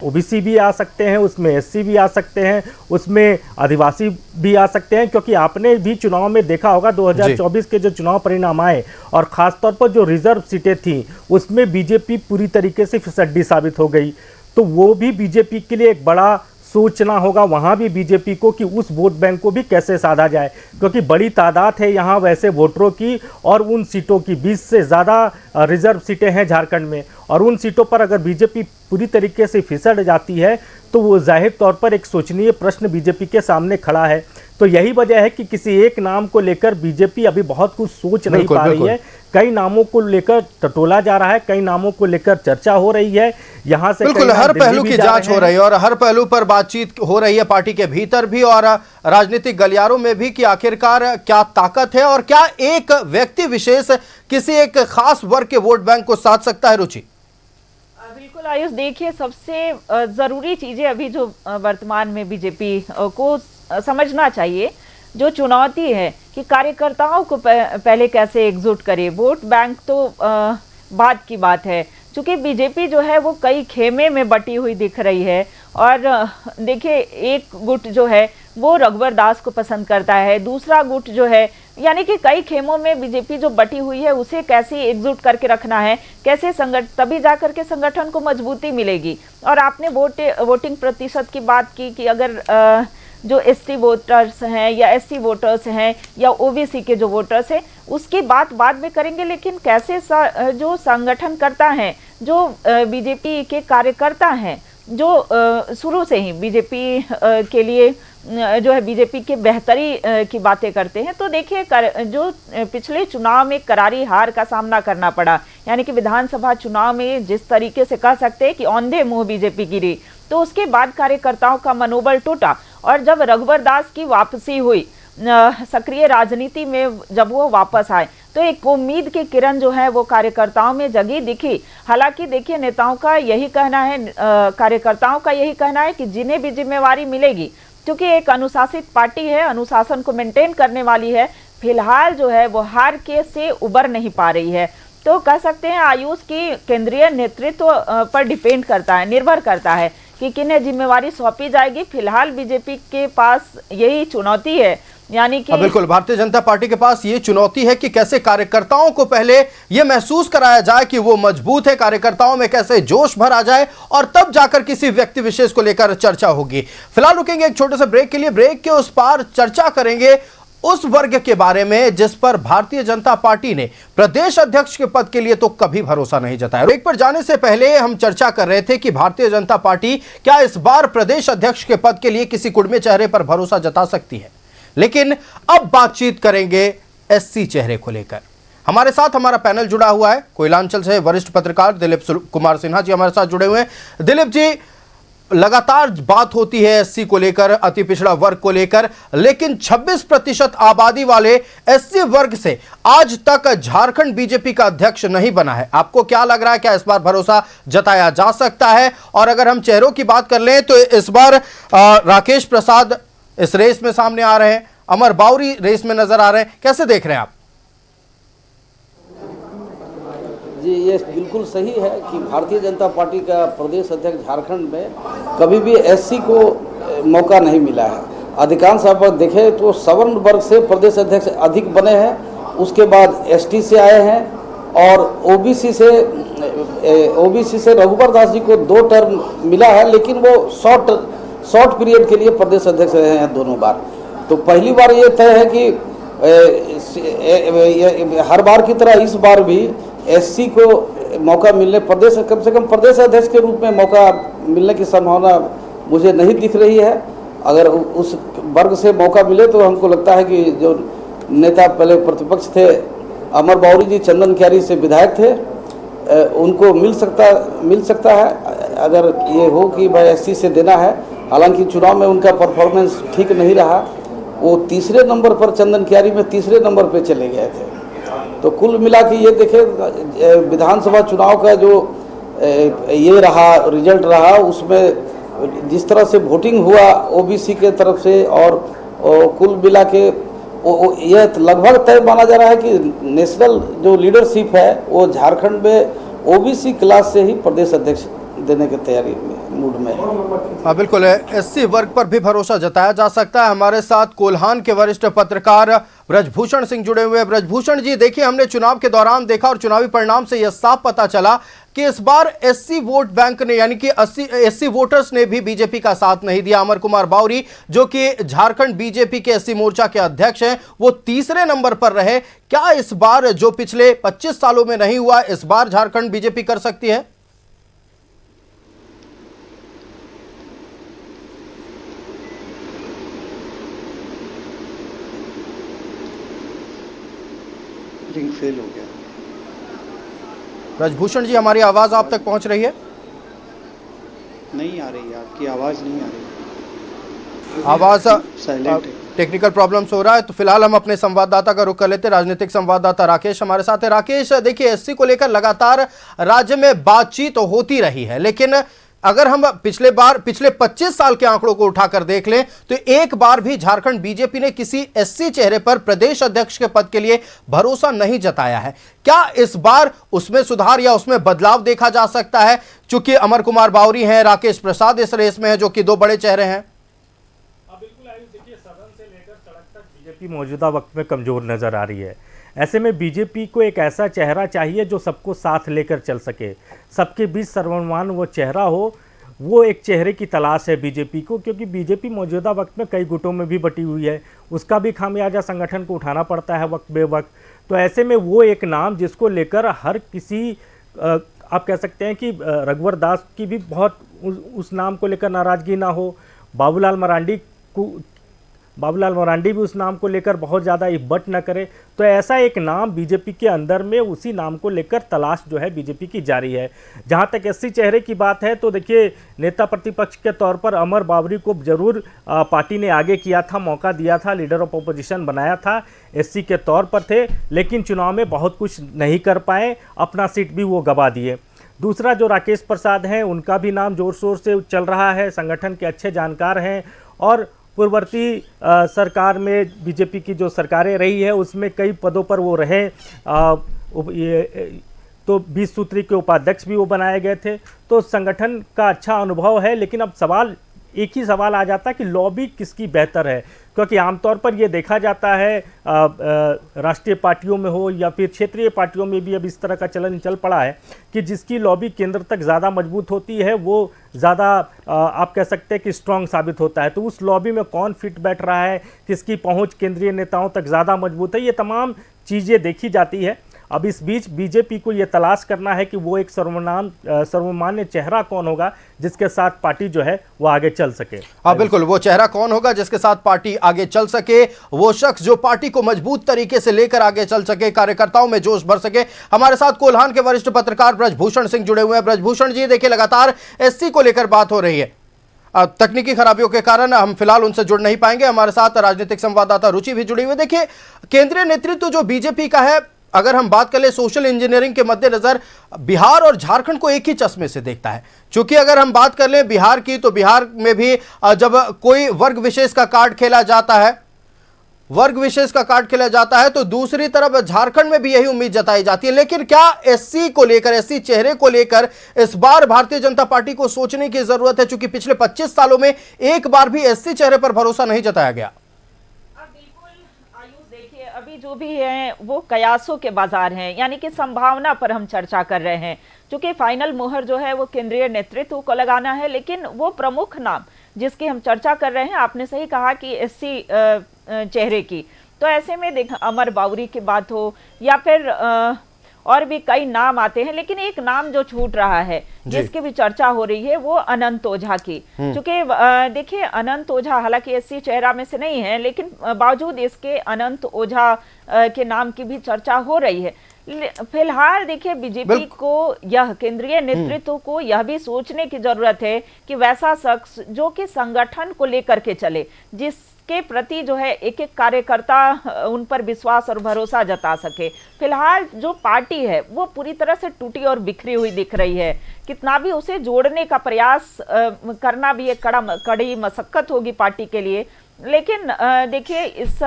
ओबीसी भी आ सकते हैं, उसमें एससी भी आ सकते हैं, उसमें आदिवासी भी आ सकते हैं, क्योंकि आपने भी चुनाव में देखा होगा 2024 के जो चुनाव परिणाम आए और ख़ासतौर पर जो रिजर्व सीटें थी उसमें बीजेपी पूरी तरीके से फिसड्डी साबित हो गई। तो वो भी बीजेपी के लिए एक बड़ा सोचना होगा वहाँ भी बीजेपी को कि उस वोट बैंक को भी कैसे साधा जाए, क्योंकि बड़ी तादाद है यहाँ वैसे वोटरों की, और उन सीटों की 20 से ज़्यादा रिजर्व सीटें हैं झारखंड में, और उन सीटों पर अगर बीजेपी पूरी तरीके से फिसड़ जाती है तो वो जाहिर तौर पर एक सोचनीय प्रश्न बीजेपी के सामने खड़ा है। तो यही वजह है कि किसी एक नाम को लेकर बीजेपी अभी बहुत कुछ सोच नहीं पा रही है। कई नामों को लेकर टटोला जा रहा है, कई नामों को लेकर चर्चा हो रही है। यहाँ से बिल्कुल हर पहलू की जांच हो रही है और हर पहलू पर बातचीत हो रही है पार्टी के भीतर भी और राजनीतिक गलियारों में भी कि आखिरकार क्या ताकत है और क्या एक व्यक्ति विशेष किसी एक खास वर्ग के वोट बैंक को साध सकता है। रुचि बिल्कुल आयुष, देखिए सबसे जरूरी चीजें अभी जो वर्तमान में बीजेपी को समझना चाहिए, जो चुनौती है कि कार्यकर्ताओं को पहले कैसे एकजुट करे। वोट बैंक तो बात की बात है, क्योंकि बीजेपी जो है वो कई खेमे में बटी हुई दिख रही है। और देखिए एक गुट जो है वो रघुवर दास को पसंद करता है, दूसरा गुट जो है, यानी कि कई खेमों में बीजेपी जो बटी हुई है उसे कैसे एकजुट करके रखना है, कैसे तभी जाकर के संगठन को मजबूती मिलेगी। और आपने वोटिंग प्रतिशत की बात की कि अगर जो एसटी वोटर्स हैं या एससी वोटर्स हैं या ओबीसी के जो वोटर्स हैं उसकी बात बाद में करेंगे, लेकिन कैसे जो संगठन करता है, जो बीजेपी के कार्यकर्ता हैं, जो शुरू से ही बीजेपी के लिए जो है बीजेपी के बेहतरी की बातें करते हैं। तो देखिए जो पिछले चुनाव में करारी हार का सामना करना पड़ा, यानी कि विधानसभा चुनाव में जिस तरीके से कह सकते हैं कि औंधे मुंह बीजेपी गिरी, तो उसके बाद कार्यकर्ताओं का मनोबल टूटा। और जब रघुवर दास की वापसी हुई सक्रिय राजनीति में, जब वो वापस आए तो एक उम्मीद की किरण जो है वो कार्यकर्ताओं में जगी दिखी। हालांकि देखिए नेताओं का यही कहना है, कार्यकर्ताओं का यही कहना है कि जिन्हें भी जिम्मेवारी मिलेगी, क्योंकि एक अनुशासित पार्टी है, अनुशासन को मेंटेन करने वाली है, फिलहाल जो है वो हार के से उबर नहीं पा रही है। तो कह सकते हैं आयुष की केंद्रीय नेतृत्व पर डिपेंड करता है, निर्भर करता है कि किन्हें जिम्मेवारी सौंपी जाएगी। फिलहाल बीजेपी के पास यही चुनौती है, यानी कि बिल्कुल भारतीय जनता पार्टी के पास ये चुनौती है कि कैसे कार्यकर्ताओं को पहले ये महसूस कराया जाए कि वो मजबूत है, कार्यकर्ताओं में कैसे जोश भर आ जाए और तब जाकर किसी व्यक्ति विशेष को लेकर चर्चा होगी। फिलहाल रुकेंगे एक छोटे से ब्रेक के लिए, ब्रेक के उस पार चर्चा करेंगे उस वर्ग के बारे में जिस पर भारतीय जनता पार्टी ने प्रदेश अध्यक्ष के पद के लिए तो कभी भरोसा नहीं जताया। ब्रेक पर जाने से पहले हम चर्चा कर रहे थे कि भारतीय जनता पार्टी क्या इस बार प्रदेश अध्यक्ष के पद के लिए किसी कुड़मे चेहरे पर भरोसा जता सकती है, लेकिन अब बातचीत करेंगे एससी चेहरे को लेकर। हमारे साथ हमारा पैनल जुड़ा हुआ है, कोयलांचल से वरिष्ठ पत्रकार दिलीप कुमार सिन्हा जी हमारे साथ जुड़े हुए हैं। दिलीप जी, लगातार बात होती है एससी को लेकर, अति पिछड़ा वर्ग को लेकर, लेकिन 26% आबादी वाले एससी वर्ग से आज तक झारखंड बीजेपी का अध्यक्ष नहीं बना है। आपको क्या लग रहा है, क्या इस बार भरोसा जताया जा सकता है? और अगर हम चेहरों की बात कर लें तो इस बार राकेश प्रसाद इस रेस में सामने आ रहे हैं, अमर बाउरी रेस में नजर आ रहे हैं, कैसे देख रहे हैं आप? जी, ये बिल्कुल सही है कि भारतीय जनता पार्टी का प्रदेश अध्यक्ष झारखंड में कभी भी एससी को मौका नहीं मिला है। अधिकांश आप देखें तो सवर्ण वर्ग से प्रदेश अध्यक्ष अधिक बने हैं, उसके बाद एसटी से आए हैं और ओबीसी से रघुवर दास जी को 2 टर्म मिला है, लेकिन वो शॉर्ट पीरियड के लिए प्रदेश अध्यक्ष रहे हैं दोनों बार। तो पहली बार ये तय है कि हर बार की तरह इस बार भी एससी को मौका मिलने, कम से कम प्रदेश अध्यक्ष के रूप में मौका मिलने की संभावना मुझे नहीं दिख रही है। अगर उस वर्ग से मौका मिले तो हमको लगता है कि जो नेता पहले प्रतिपक्ष थे अमर बाउरी जी चंदन क्यारी से विधायक थे, उनको मिल सकता है अगर ये हो कि भाई एससी से देना है। हालांकि चुनाव में उनका परफॉर्मेंस ठीक नहीं रहा, वो तीसरे नंबर पर, चंदन क्यारी में तीसरे नंबर पे चले गए थे। तो कुल मिला के ये देखें विधानसभा चुनाव का जो ये रहा रिजल्ट रहा, उसमें जिस तरह से वोटिंग हुआ ओबीसी के तरफ से और कुल मिला के यह लगभग तय माना जा रहा है कि नेशनल जो लीडरशिप है वो झारखंड में ओबीसी क्लास से ही प्रदेश अध्यक्ष देने की तैयारी मूड में है। हाँ बिल्कुल, एससी वर्ग पर भी भरोसा जताया जा सकता है। हमारे साथ कोल्हान के वरिष्ठ पत्रकार ब्रजभूषण सिंह जुड़े हुए हैं। ब्रजभूषण जी, देखिए हमने चुनाव के दौरान देखा और चुनावी परिणाम से यह साफ पता चला कि इस बार एससी वोट बैंक ने, यानी कि एससी वोटर्स ने भी बीजेपी का साथ नहीं दिया। अमर कुमार बाउरी जो कि झारखंड बीजेपी के एससी मोर्चा के अध्यक्ष हैं, वो तीसरे नंबर पर रहे। क्या इस बार जो पिछले 25 सालों में नहीं हुआ, इस बार झारखंड बीजेपी कर सकती है? थिंक फेल हो गया। ब्रजभूषण जी, हमारी आवाज आप तक पहुंच रही है? नहीं आ रही, आपकी आवाज़ नहीं आ रही, आवाज साइलेंट है। टेक्निकल प्रॉब्लम्स हो रहा है, तो फिलहाल हम अपने संवाददाता का रुख कर लेते हैं। राजनीतिक संवाददाता राकेश हमारे साथ है। राकेश, देखिए, एससी को लेकर लगातार राज्य में बातचीत तो होती रही है, लेकिन अगर हम पिछले 25 साल के आंकड़ों को उठाकर देख लें तो एक बार भी झारखंड बीजेपी ने किसी एससी चेहरे पर प्रदेश अध्यक्ष के पद के लिए भरोसा नहीं जताया है। क्या इस बार उसमें सुधार या उसमें बदलाव देखा जा सकता है? चूंकि अमर कुमार बावरी हैं, राकेश प्रसाद इस रेस में है, जो कि दो बड़े चेहरे हैं। बिल्कुल आयुष, देखिए, सदन से लेकर सड़क तक बीजेपी मौजूदा वक्त में कमजोर नजर आ रही है। ऐसे में बीजेपी को एक ऐसा चेहरा चाहिए जो सबको साथ लेकर चल सके, सबके बीच सर्वमान्य वो चेहरा हो। वो एक चेहरे की तलाश है बीजेपी को, क्योंकि बीजेपी मौजूदा वक्त में कई गुटों में भी बटी हुई है, उसका भी खामियाजा संगठन को उठाना पड़ता है वक्त बे वक्त। तो ऐसे में वो एक नाम जिसको लेकर हर किसी आप कह सकते हैं कि रघुवर दास की भी बहुत उस नाम को लेकर नाराजगी ना हो, बाबूलाल मरांडी भी उस नाम को लेकर बहुत ज़्यादा इब्बट न करे, तो ऐसा एक नाम बीजेपी के अंदर में उसी नाम को लेकर तलाश जो है बीजेपी की जारी है। जहां तक एससी चेहरे की बात है तो देखिए, नेता प्रतिपक्ष के तौर पर अमर बावरी को जरूर पार्टी ने आगे किया था, मौका दिया था, लीडर ऑफ अपोजिशन बनाया था, एससी के तौर पर थे, लेकिन चुनाव में बहुत कुछ नहीं कर पाए, अपना सीट भी वो गंवा दिए। दूसरा जो राकेश प्रसाद हैं, उनका भी नाम जोर शोर से चल रहा है, संगठन के अच्छे जानकार हैं और पूर्ववर्ती सरकार में बीजेपी की जो सरकारें रही है उसमें कई पदों पर वो रहे। तो 20 सूत्री के उपाध्यक्ष भी वो बनाए गए थे, तो संगठन का अच्छा अनुभव है। लेकिन अब एक ही सवाल आ जाता है कि लॉबी किसकी बेहतर है, क्योंकि आमतौर पर ये देखा जाता है राष्ट्रीय पार्टियों में हो या फिर क्षेत्रीय पार्टियों में भी अब इस तरह का चलन चल पड़ा है कि जिसकी लॉबी केंद्र तक ज़्यादा मजबूत होती है वो ज़्यादा आप कह सकते हैं कि स्ट्रांग साबित होता है। तो उस लॉबी में कौन फिट बैठ रहा है, किसकी पहुंच केंद्रीय नेताओं तक ज़्यादा मजबूत है, ये तमाम चीज़ें देखी जाती है। अब इस बीच बीजेपी को ये तलाश करना है कि वो एक सर्वमान्य चेहरा कौन होगा जिसके साथ पार्टी जो है वो आगे चल सके। हाँ बिल्कुल, वो चेहरा कौन होगा जिसके साथ पार्टी आगे चल सके, वो शख्स जो पार्टी को मजबूत तरीके से लेकर आगे चल सके, कार्यकर्ताओं में जोश भर सके। हमारे साथ कोल्हान के वरिष्ठ पत्रकार ब्रजभूषण सिंह जुड़े हुए हैं। ब्रजभूषण जी, देखिए, लगातार एससी को लेकर बात हो रही है, तकनीकी खराबियों के कारण हम फिलहाल उनसे जुड़ नहीं पाएंगे। हमारे साथ राजनीतिक संवाददाता रुचि भी जुड़ी हुई। देखिए, केंद्रीय नेतृत्व जो बीजेपी का है, अगर हम बात करें सोशल इंजीनियरिंग के मद्देनजर, बिहार और झारखंड को एक ही चश्मे से देखता है। क्योंकि अगर हम बात कर लें बिहार की, तो बिहार में भी जब कोई वर्ग विशेष का कार्ड खेला जाता है तो दूसरी तरफ झारखंड में भी यही उम्मीद जताई जाती है। लेकिन क्या एससी को लेकर, एससी चेहरे को लेकर इस बार भारतीय जनता पार्टी को सोचने की जरूरत है? क्योंकि पिछले 25 सालों में एक बार भी एससी चेहरे पर भरोसा नहीं जताया गया। अभी जो भी है वो कयासों के बाजार हैं, यानी कि संभावना पर हम चर्चा कर रहे हैं। क्योंकि फाइनल मुहर जो है वो केंद्रीय नेतृत्व को लगाना है, लेकिन वो प्रमुख नाम जिसकी हम चर्चा कर रहे हैं, आपने सही कहा कि एससी चेहरे की, तो ऐसे में देख अमर बावरी की बात हो या फिर और भी कई नाम आते हैं, लेकिन एक नाम जो छूट रहा है जिसकी भी चर्चा हो रही है वो अनंत ओझा की। क्योंकि देखिए, अनंत ओझा हालांकि एससी चेहरा में से नहीं है, लेकिन बावजूद इसके अनंत ओझा के नाम की भी चर्चा हो रही है। फिलहाल देखिए, बीजेपी को यह केंद्रीय नेतृत्व को यह भी सोचने की जरूरत है कि वैसा शख्स जो कि संगठन को लेकर के चले, जिसके प्रति जो है एक एक कार्यकर्ता उन पर विश्वास और भरोसा जता सके। फिलहाल जो पार्टी है वो पूरी तरह से टूटी और बिखरी हुई दिख रही है। कितना भी उसे जोड़ने का प्रयास करना भी एक कड़ी मशक्कत होगी पार्टी के लिए। लेकिन देखिए, इस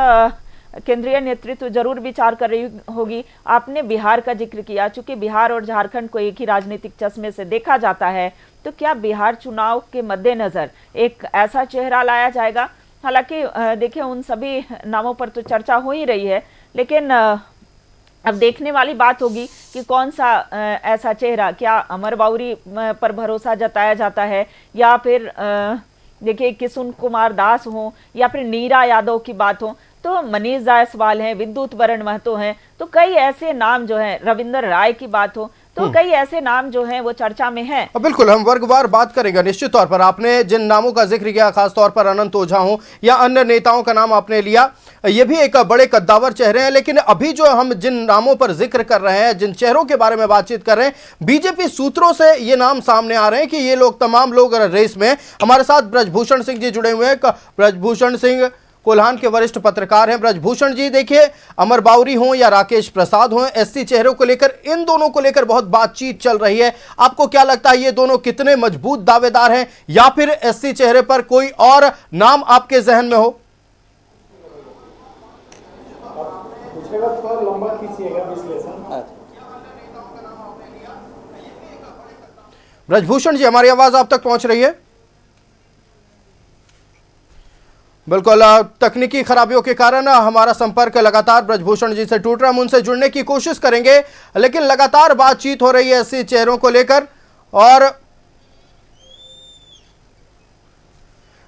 केंद्रीय नेतृत्व जरूर विचार कर रही होगी। आपने बिहार का जिक्र किया, चूंकि बिहार और झारखंड को एक ही राजनीतिक चश्मे से देखा जाता है, तो क्या बिहार चुनाव के मद्देनजर एक ऐसा चेहरा लाया जाएगा? हालांकि देखिए, उन सभी नामों पर तो चर्चा हो ही रही है, लेकिन अब देखने वाली बात होगी कि कौन सा ऐसा चेहरा, क्या अमर बावरी पर भरोसा जताया जाता है या फिर देखिए किशुन कुमार दास हो या फिर नीरा यादव की बात हो, तो मनीष जायसवाल हैं, विद्युत वरण महतो हैं, तो कई ऐसे नाम जो हैं, रविंदर राय की बात हो, तो कई ऐसे नाम जो हैं वो चर्चा में हैं। बिल्कुल, हम वर्गवार बात करेंगे निश्चित तौर पर। आपने जिन नामों का जिक्र किया, खासतौर पर अनंत ओझा हो या अन्य नेताओं का नाम आपने लिया, ये भी एक बड़े कद्दावर चेहरे हैं। लेकिन अभी जो हम जिन नामों पर जिक्र कर रहे हैं, जिन चेहरों के बारे में बातचीत कर रहे हैं, बीजेपी सूत्रों से ये नाम सामने आ रहे हैं कि ये लोग, तमाम लोग रेस में। हमारे साथ ब्रजभूषण सिंह जी जुड़े हुए हैं। ब्रजभूषण सिंह कोल्हान के वरिष्ठ पत्रकार हैं। ब्रजभूषण जी, देखिए, अमर बावरी हो या राकेश प्रसाद हो, एससी चेहरों को लेकर, इन दोनों को लेकर बहुत बातचीत चल रही है। आपको क्या लगता है, ये दोनों कितने मजबूत दावेदार हैं, या फिर एससी चेहरे पर कोई और नाम आपके जहन में हो? ब्रजभूषण जी, हमारी आवाज आप तक पहुंच रही है? बिल्कुल, तकनीकी खराबियों के कारण हमारा संपर्क लगातार ब्रजभूषण जी से टूट रहा है। हम उनसे जुड़ने की कोशिश करेंगे, लेकिन लगातार बातचीत हो रही है ऐसे चेहरों को लेकर। और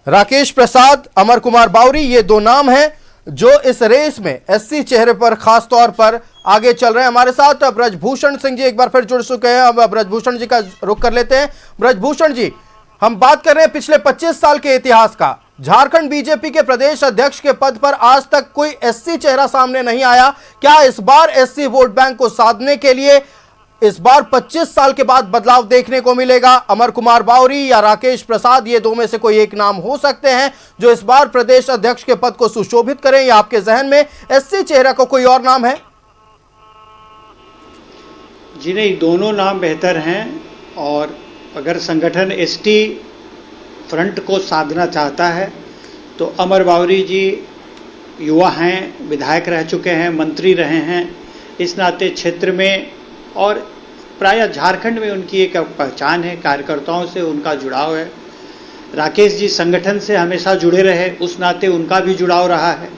राकेश प्रसाद, अमर कुमार बावरी, ये दो नाम हैं जो इस रेस में एससी चेहरे पर खास तौर पर आगे चल रहे हैं। हमारे साथ ब्रजभूषण सिंह जी एक बार फिर जुड़ चुके हैं। अब ब्रजभूषण जी का रुख कर लेते हैं। ब्रजभूषण जी, हम बात कर रहे हैं पिछले 25 साल के इतिहास का। झारखंड बीजेपी के प्रदेश अध्यक्ष के पद पर आज तक कोई एससी चेहरा सामने नहीं आया। क्या इस बार एससी वोट बैंक को साधने के लिए इस बार 25 साल के बाद बदलाव देखने को मिलेगा? अमर कुमार बावरी या राकेश प्रसाद, ये दो में से कोई एक नाम हो सकते हैं जो इस बार प्रदेश अध्यक्ष के पद को सुशोभित करें, या आपके जहन में एससी चेहरा को कोई और नाम है? जी नहीं, दोनों नाम बेहतर हैं। और अगर संगठन एसटी फ्रंट को साधना चाहता है तो अमर बावरी जी युवा हैं, विधायक रह चुके हैं, मंत्री रहे हैं। इस नाते क्षेत्र में और प्रायः झारखंड में उनकी एक पहचान है, कार्यकर्ताओं से उनका जुड़ाव है। राकेश जी संगठन से हमेशा जुड़े रहे, उस नाते उनका भी जुड़ाव रहा है।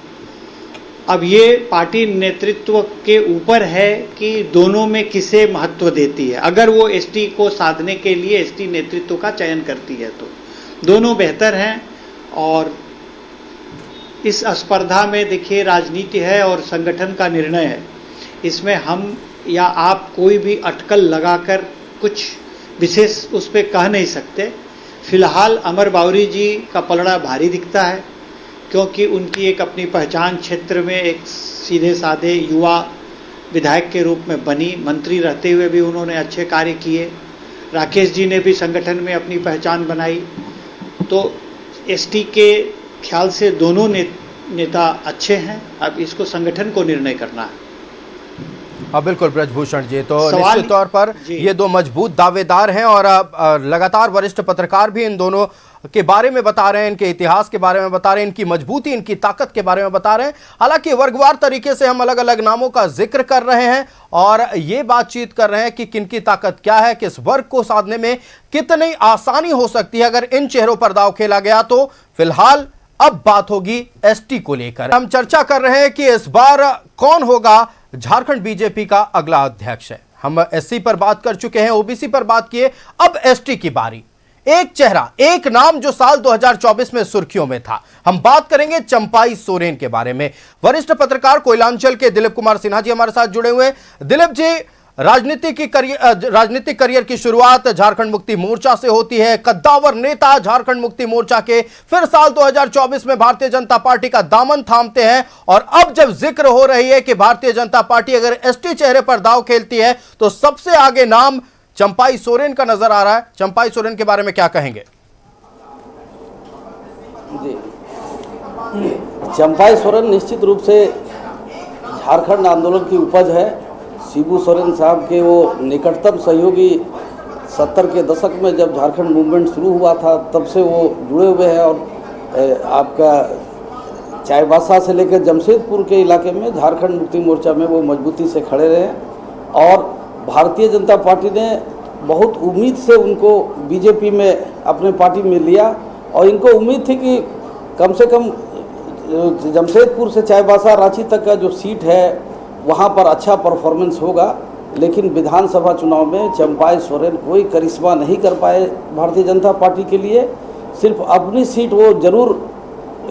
अब ये पार्टी नेतृत्व के ऊपर है कि दोनों में किसे महत्व देती है। अगर वो एसटी को साधने के लिए एसटी नेतृत्व का चयन करती है तो दोनों बेहतर हैं। और इस स्पर्धा में देखिए, राजनीति है और संगठन का निर्णय है। इसमें हम या आप कोई भी अटकल लगाकर कुछ विशेष उस पर कह नहीं सकते। फिलहाल अमर बावरी जी का पलड़ा भारी दिखता है, क्योंकि उनकी एक अपनी पहचान क्षेत्र में एक सीधे साधे युवा विधायक के रूप में बनी। मंत्री रहते हुए भी उन्होंने अच्छे कार्य किए। राकेश जी ने भी संगठन में अपनी पहचान बनाई। तो एसटी के ख्याल से दोनों नेता अच्छे हैं। अब इसको संगठन को निर्णय करना है। हाँ बिल्कुल ब्रजभूषण जी, तो निश्चित तौर पर ये दो मजबूत दावेदार हैं और लगातार वरिष्ठ पत्रकार भी इन दोनों के बारे में बता रहे हैं, इनके इतिहास के बारे में बता रहे हैं, इनकी मजबूती, इनकी ताकत के बारे में बता रहे हैं। हालांकि वर्गवार तरीके से हम अलग अलग नामों का जिक्र कर रहे हैं और ये बातचीत कर रहे हैं कि किनकी ताकत क्या है, किस वर्ग को साधने में कितनी आसानी हो सकती है अगर इन चेहरों पर दांव खेला गया। तो फिलहाल अब बात होगी एसटी को लेकर। हम चर्चा कर रहे हैं कि इस बार कौन होगा झारखंड बीजेपी का अगला अध्यक्ष। है हम एससी पर बात कर चुके हैं, ओबीसी पर बात किए, अब एसटी की बारी। एक चेहरा, एक नाम जो साल 2024 में सुर्खियों में था। हम बात करेंगे चंपाई सोरेन के बारे में। वरिष्ठ पत्रकार कोयलांचल के दिलीप कुमार सिन्हा जी हमारे साथ जुड़े हुए। दिलीप जी, राजनीतिक करियर की शुरुआत झारखंड मुक्ति मोर्चा से होती है। कद्दावर नेता झारखंड मुक्ति मोर्चा के, फिर साल 2024 में भारतीय जनता पार्टी का दामन थामते हैं और अब जब जिक्र हो रही है कि भारतीय जनता पार्टी अगर एसटी चेहरे पर दांव खेलती है तो सबसे आगे नाम चंपाई सोरेन का नजर आ रहा है। चंपाई सोरेन के बारे में क्या कहेंगे? जी, चंपाई सोरेन निश्चित रूप से झारखंड आंदोलन की उपज है। शिबू सोरेन साहब के वो निकटतम सहयोगी 70 के दशक में जब झारखंड मूवमेंट शुरू हुआ था तब से वो जुड़े हुए हैं और आपका चाईबासा से लेकर जमशेदपुर के इलाके में झारखंड मुक्ति मोर्चा में वो मजबूती से खड़े रहे। और भारतीय जनता पार्टी ने बहुत उम्मीद से उनको बीजेपी में अपने पार्टी में लिया और इनको उम्मीद थी कि कम से कम जमशेदपुर से चाईबासा रांची तक का जो सीट है वहाँ पर अच्छा परफॉर्मेंस होगा। लेकिन विधानसभा चुनाव में चंपाई सोरेन कोई करिश्मा नहीं कर पाए भारतीय जनता पार्टी के लिए। सिर्फ अपनी सीट वो जरूर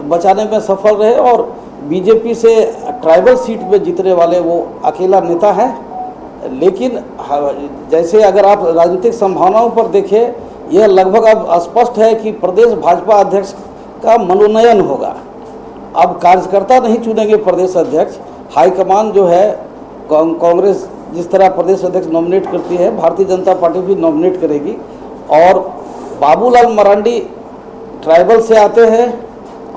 बचाने में सफल रहे और बीजेपी से ट्राइबल सीट में जीतने वाले वो अकेला नेता है। लेकिन जैसे अगर आप राजनीतिक संभावनाओं पर देखें, यह लगभग अब स्पष्ट है कि प्रदेश भाजपा अध्यक्ष का मनोनयन होगा। अब कार्यकर्ता नहीं चुनेंगे प्रदेश अध्यक्ष, हाईकमान जो है कांग्रेस जिस तरह प्रदेश अध्यक्ष नॉमिनेट करती है, भारतीय जनता पार्टी भी नॉमिनेट करेगी। और बाबूलाल मरांडी ट्राइबल से आते हैं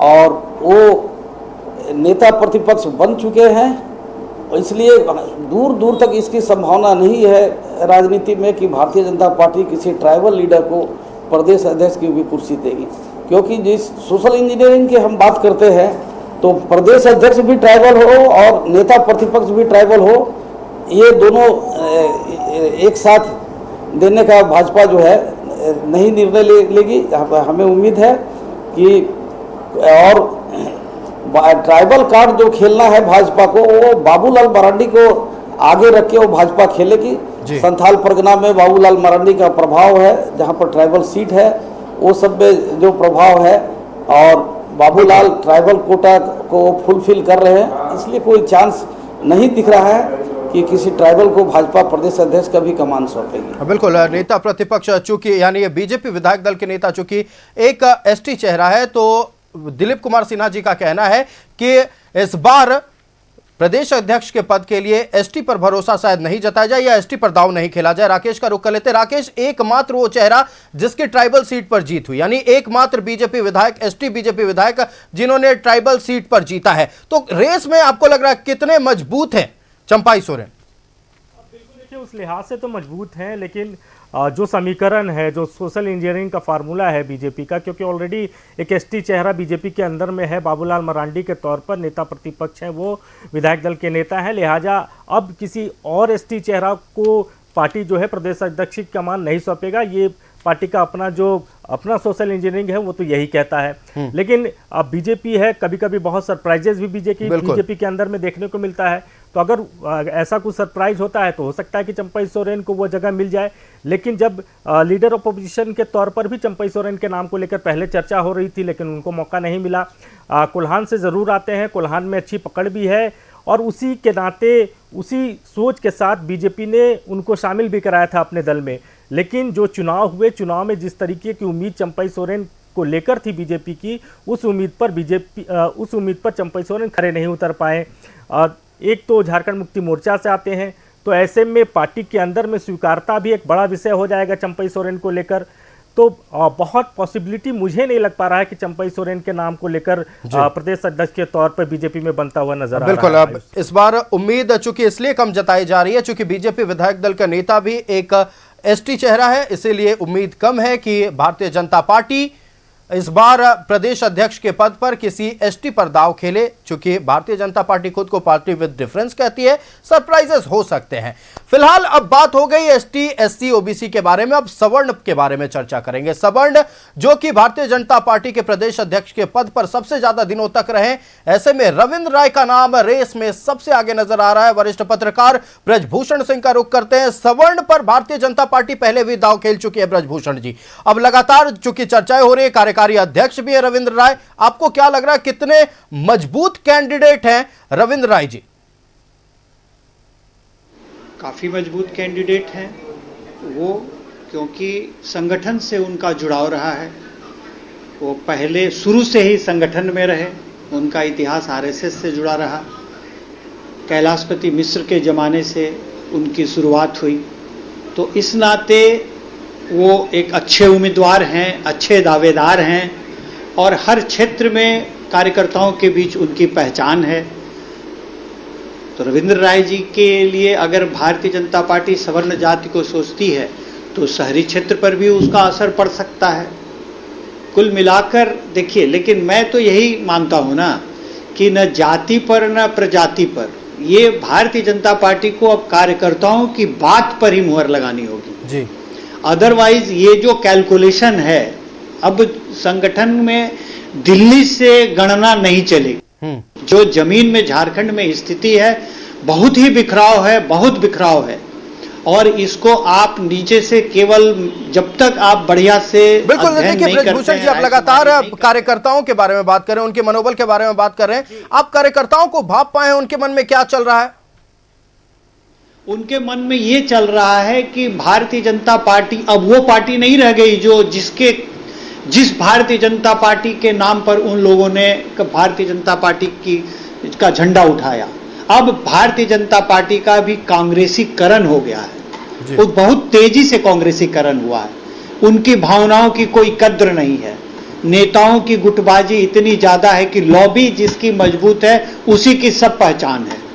और वो नेता प्रतिपक्ष बन चुके हैं, इसलिए दूर दूर तक इसकी संभावना नहीं है राजनीति में कि भारतीय जनता पार्टी किसी ट्राइबल लीडर को प्रदेश अध्यक्ष की भी कुर्सी देगी। क्योंकि जिस सोशल इंजीनियरिंग की हम बात करते हैं तो प्रदेश अध्यक्ष भी ट्राइबल हो और नेता प्रतिपक्ष भी ट्राइबल हो, ये दोनों एक साथ देने का भाजपा जो है नहीं निर्णय लेगी। हमें उम्मीद है कि और ट्राइबल कार्ड जो खेलना है भाजपा को, वो बाबूलाल मरांडी को आगे रख के वो भाजपा खेलेगी। संथाल परगना में बाबूलाल मरांडी का प्रभाव है, जहां पर ट्राइबल सीट है वो सब में जो प्रभाव है, और बाबूलाल ट्राइबल कोटा को फुलफिल कर रहे हैं, इसलिए कोई चांस नहीं दिख रहा है कि किसी ट्राइबल को भाजपा प्रदेश अध्यक्ष का भी कमान सौंपेगी। बिल्कुल, नेता प्रतिपक्ष चूंकि यानी ये बीजेपी विधायक दल के नेता चूंकि एक एसटी चेहरा है, तो दिलीप कुमार सिन्हा जी का कहना है कि इस बार प्रदेश अध्यक्ष के पद के लिए एसटी पर भरोसा शायद नहीं जताया जाए या एसटी पर दांव नहीं खेला जाए। राकेश का रुख कर लेते। राकेश, एकमात्र वो चेहरा जिसकी ट्राइबल सीट पर जीत हुई, यानी एकमात्र बीजेपी विधायक, एसटी बीजेपी विधायक जिन्होंने ट्राइबल सीट पर जीता है, तो रेस में आपको लग रहा है कितने मजबूत हैं चंपाई सोरेन? बिल्कुल, देखिए उस लिहाज से तो मजबूत हैं, लेकिन जो समीकरण है, जो सोशल इंजीनियरिंग का फार्मूला है बीजेपी का, क्योंकि ऑलरेडी एक एसटी चेहरा बीजेपी के अंदर में है, बाबूलाल मरांडी के तौर पर नेता प्रतिपक्ष हैं, वो विधायक दल के नेता हैं, लिहाजा अब किसी और एसटी चेहरा को पार्टी जो है प्रदेश अध्यक्ष की कमान नहीं सौंपेगा। ये पार्टी का अपना सोशल इंजीनियरिंग है, वो तो यही कहता है। लेकिन अब बीजेपी है, कभी कभी बहुत सरप्राइजेस भी बीजेपी के अंदर में देखने को मिलता है, तो अगर ऐसा कुछ सरप्राइज होता है तो हो सकता है कि चंपाई सोरेन को वो जगह मिल जाए। लेकिन जब लीडर अपोजिशन के तौर पर भी चंपाई सोरेन के नाम को लेकर पहले चर्चा हो रही थी, लेकिन उनको मौका नहीं मिला। कोल्हान से ज़रूर आते हैं, कोल्हान में अच्छी पकड़ भी है, और उसी के नाते उसी सोच के साथ बीजेपी ने उनको शामिल भी कराया था अपने दल में। लेकिन जो चुनाव हुए, चुनाव में जिस तरीके की उम्मीद चंपाई सोरेन को लेकर थी बीजेपी की, उस उम्मीद पर चंपाई सोरेन खड़े नहीं उतर पाए। एक तो झारखंड मुक्ति मोर्चा से आते हैं, तो ऐसे में पार्टी के अंदर में स्वीकारता भी एक बड़ा विषय हो जाएगा चंपाई सोरेन को लेकर। तो बहुत पॉसिबिलिटी मुझे नहीं लग पा रहा है कि चंपाई सोरेन के नाम को लेकर प्रदेश अध्यक्ष के तौर पर बीजेपी में बनता हुआ नजर आ रहा है। बिल्कुल, अब इस बार उम्मीद चूंकि इसलिए कम जताई जा रही है चूंकि बीजेपी विधायक दल का नेता भी एक एसटी चेहरा है, इसीलिए उम्मीद कम है कि भारतीय जनता पार्टी इस बार प्रदेश अध्यक्ष के पद पर किसी एसटी पर दाव खेले। चूंकि भारतीय जनता पार्टी खुद को पार्टी विद डिफरेंस कहती है, सरप्राइजेस हो सकते हैं। फिलहाल अब बात हो गई एसटी एससी ओबीसी के बारे में, अब सवर्ण के बारे में चर्चा करेंगे। सवर्ण जो कि भारतीय जनता पार्टी के प्रदेश अध्यक्ष के पद पर सबसे ज्यादा दिनों तक रहे, ऐसे में रविंद्र राय का नाम रेस में सबसे आगे नजर आ रहा है। वरिष्ठ पत्रकार ब्रजभूषण सिंह का रुख करते हैं। सवर्ण पर भारतीय जनता पार्टी पहले भी दाव खेल चुकी है ब्रजभूषण जी, अब लगातार चूंकि चर्चाएं हो रही है, कार्यकारी अध्यक्ष भी है रविंद्र राय। आपको क्या लग रहा है कितने मजबूत कैंडिडेट हैं रविंद्र राय जी? काफ़ी मजबूत कैंडिडेट हैं वो, क्योंकि संगठन से उनका जुड़ाव रहा है। वो पहले शुरू से ही संगठन में रहे, उनका इतिहास आरएसएस से जुड़ा रहा। कैलाशपति मिश्र के ज़माने से उनकी शुरुआत हुई, तो इस नाते वो एक अच्छे उम्मीदवार हैं, अच्छे दावेदार हैं, और हर क्षेत्र में कार्यकर्ताओं के बीच उनकी पहचान है। तो रविंद्र राय जी के लिए अगर भारतीय जनता पार्टी सवर्ण जाति को सोचती है तो शहरी क्षेत्र पर भी उसका असर पड़ सकता है। कुल मिलाकर देखिए, लेकिन मैं तो यही मानता हूँ ना कि न जाति पर न प्रजाति पर, ये भारतीय जनता पार्टी को अब कार्यकर्ताओं की बात पर ही मुहर लगानी होगी जी। अदरवाइज ये जो कैलकुलेशन है, अब संगठन में दिल्ली से गणना नहीं चलेगी। जो जमीन में झारखंड में स्थिति है, बहुत ही बिखराव है, बहुत बिखराव है, और इसको आप नीचे से केवल जब तक आप बढ़िया से बिल्कुल देखिए ब्रजभूषण जी, आप लगातार कार्यकर्ताओं के बारे में बात कर रहे हैं, उनके मनोबल के बारे में बात कर रहे हैं। आप कार्यकर्ताओं को भाप पाए हैं, उनके मन में क्या चल रहा है? उनके मन में ये चल रहा है कि भारतीय जनता पार्टी अब वो पार्टी नहीं रह गई जो जिस भारतीय जनता पार्टी के नाम पर उन लोगों ने भारतीय जनता पार्टी का झंडा उठाया। अब भारतीय जनता पार्टी का भी कांग्रेसीकरण हो गया है, वो बहुत तेजी से कांग्रेसीकरण हुआ है। उनकी भावनाओं की कोई कद्र नहीं है, नेताओं की गुटबाजी इतनी ज्यादा है कि लॉबी जिसकी मजबूत है उसी की सब पहचान है।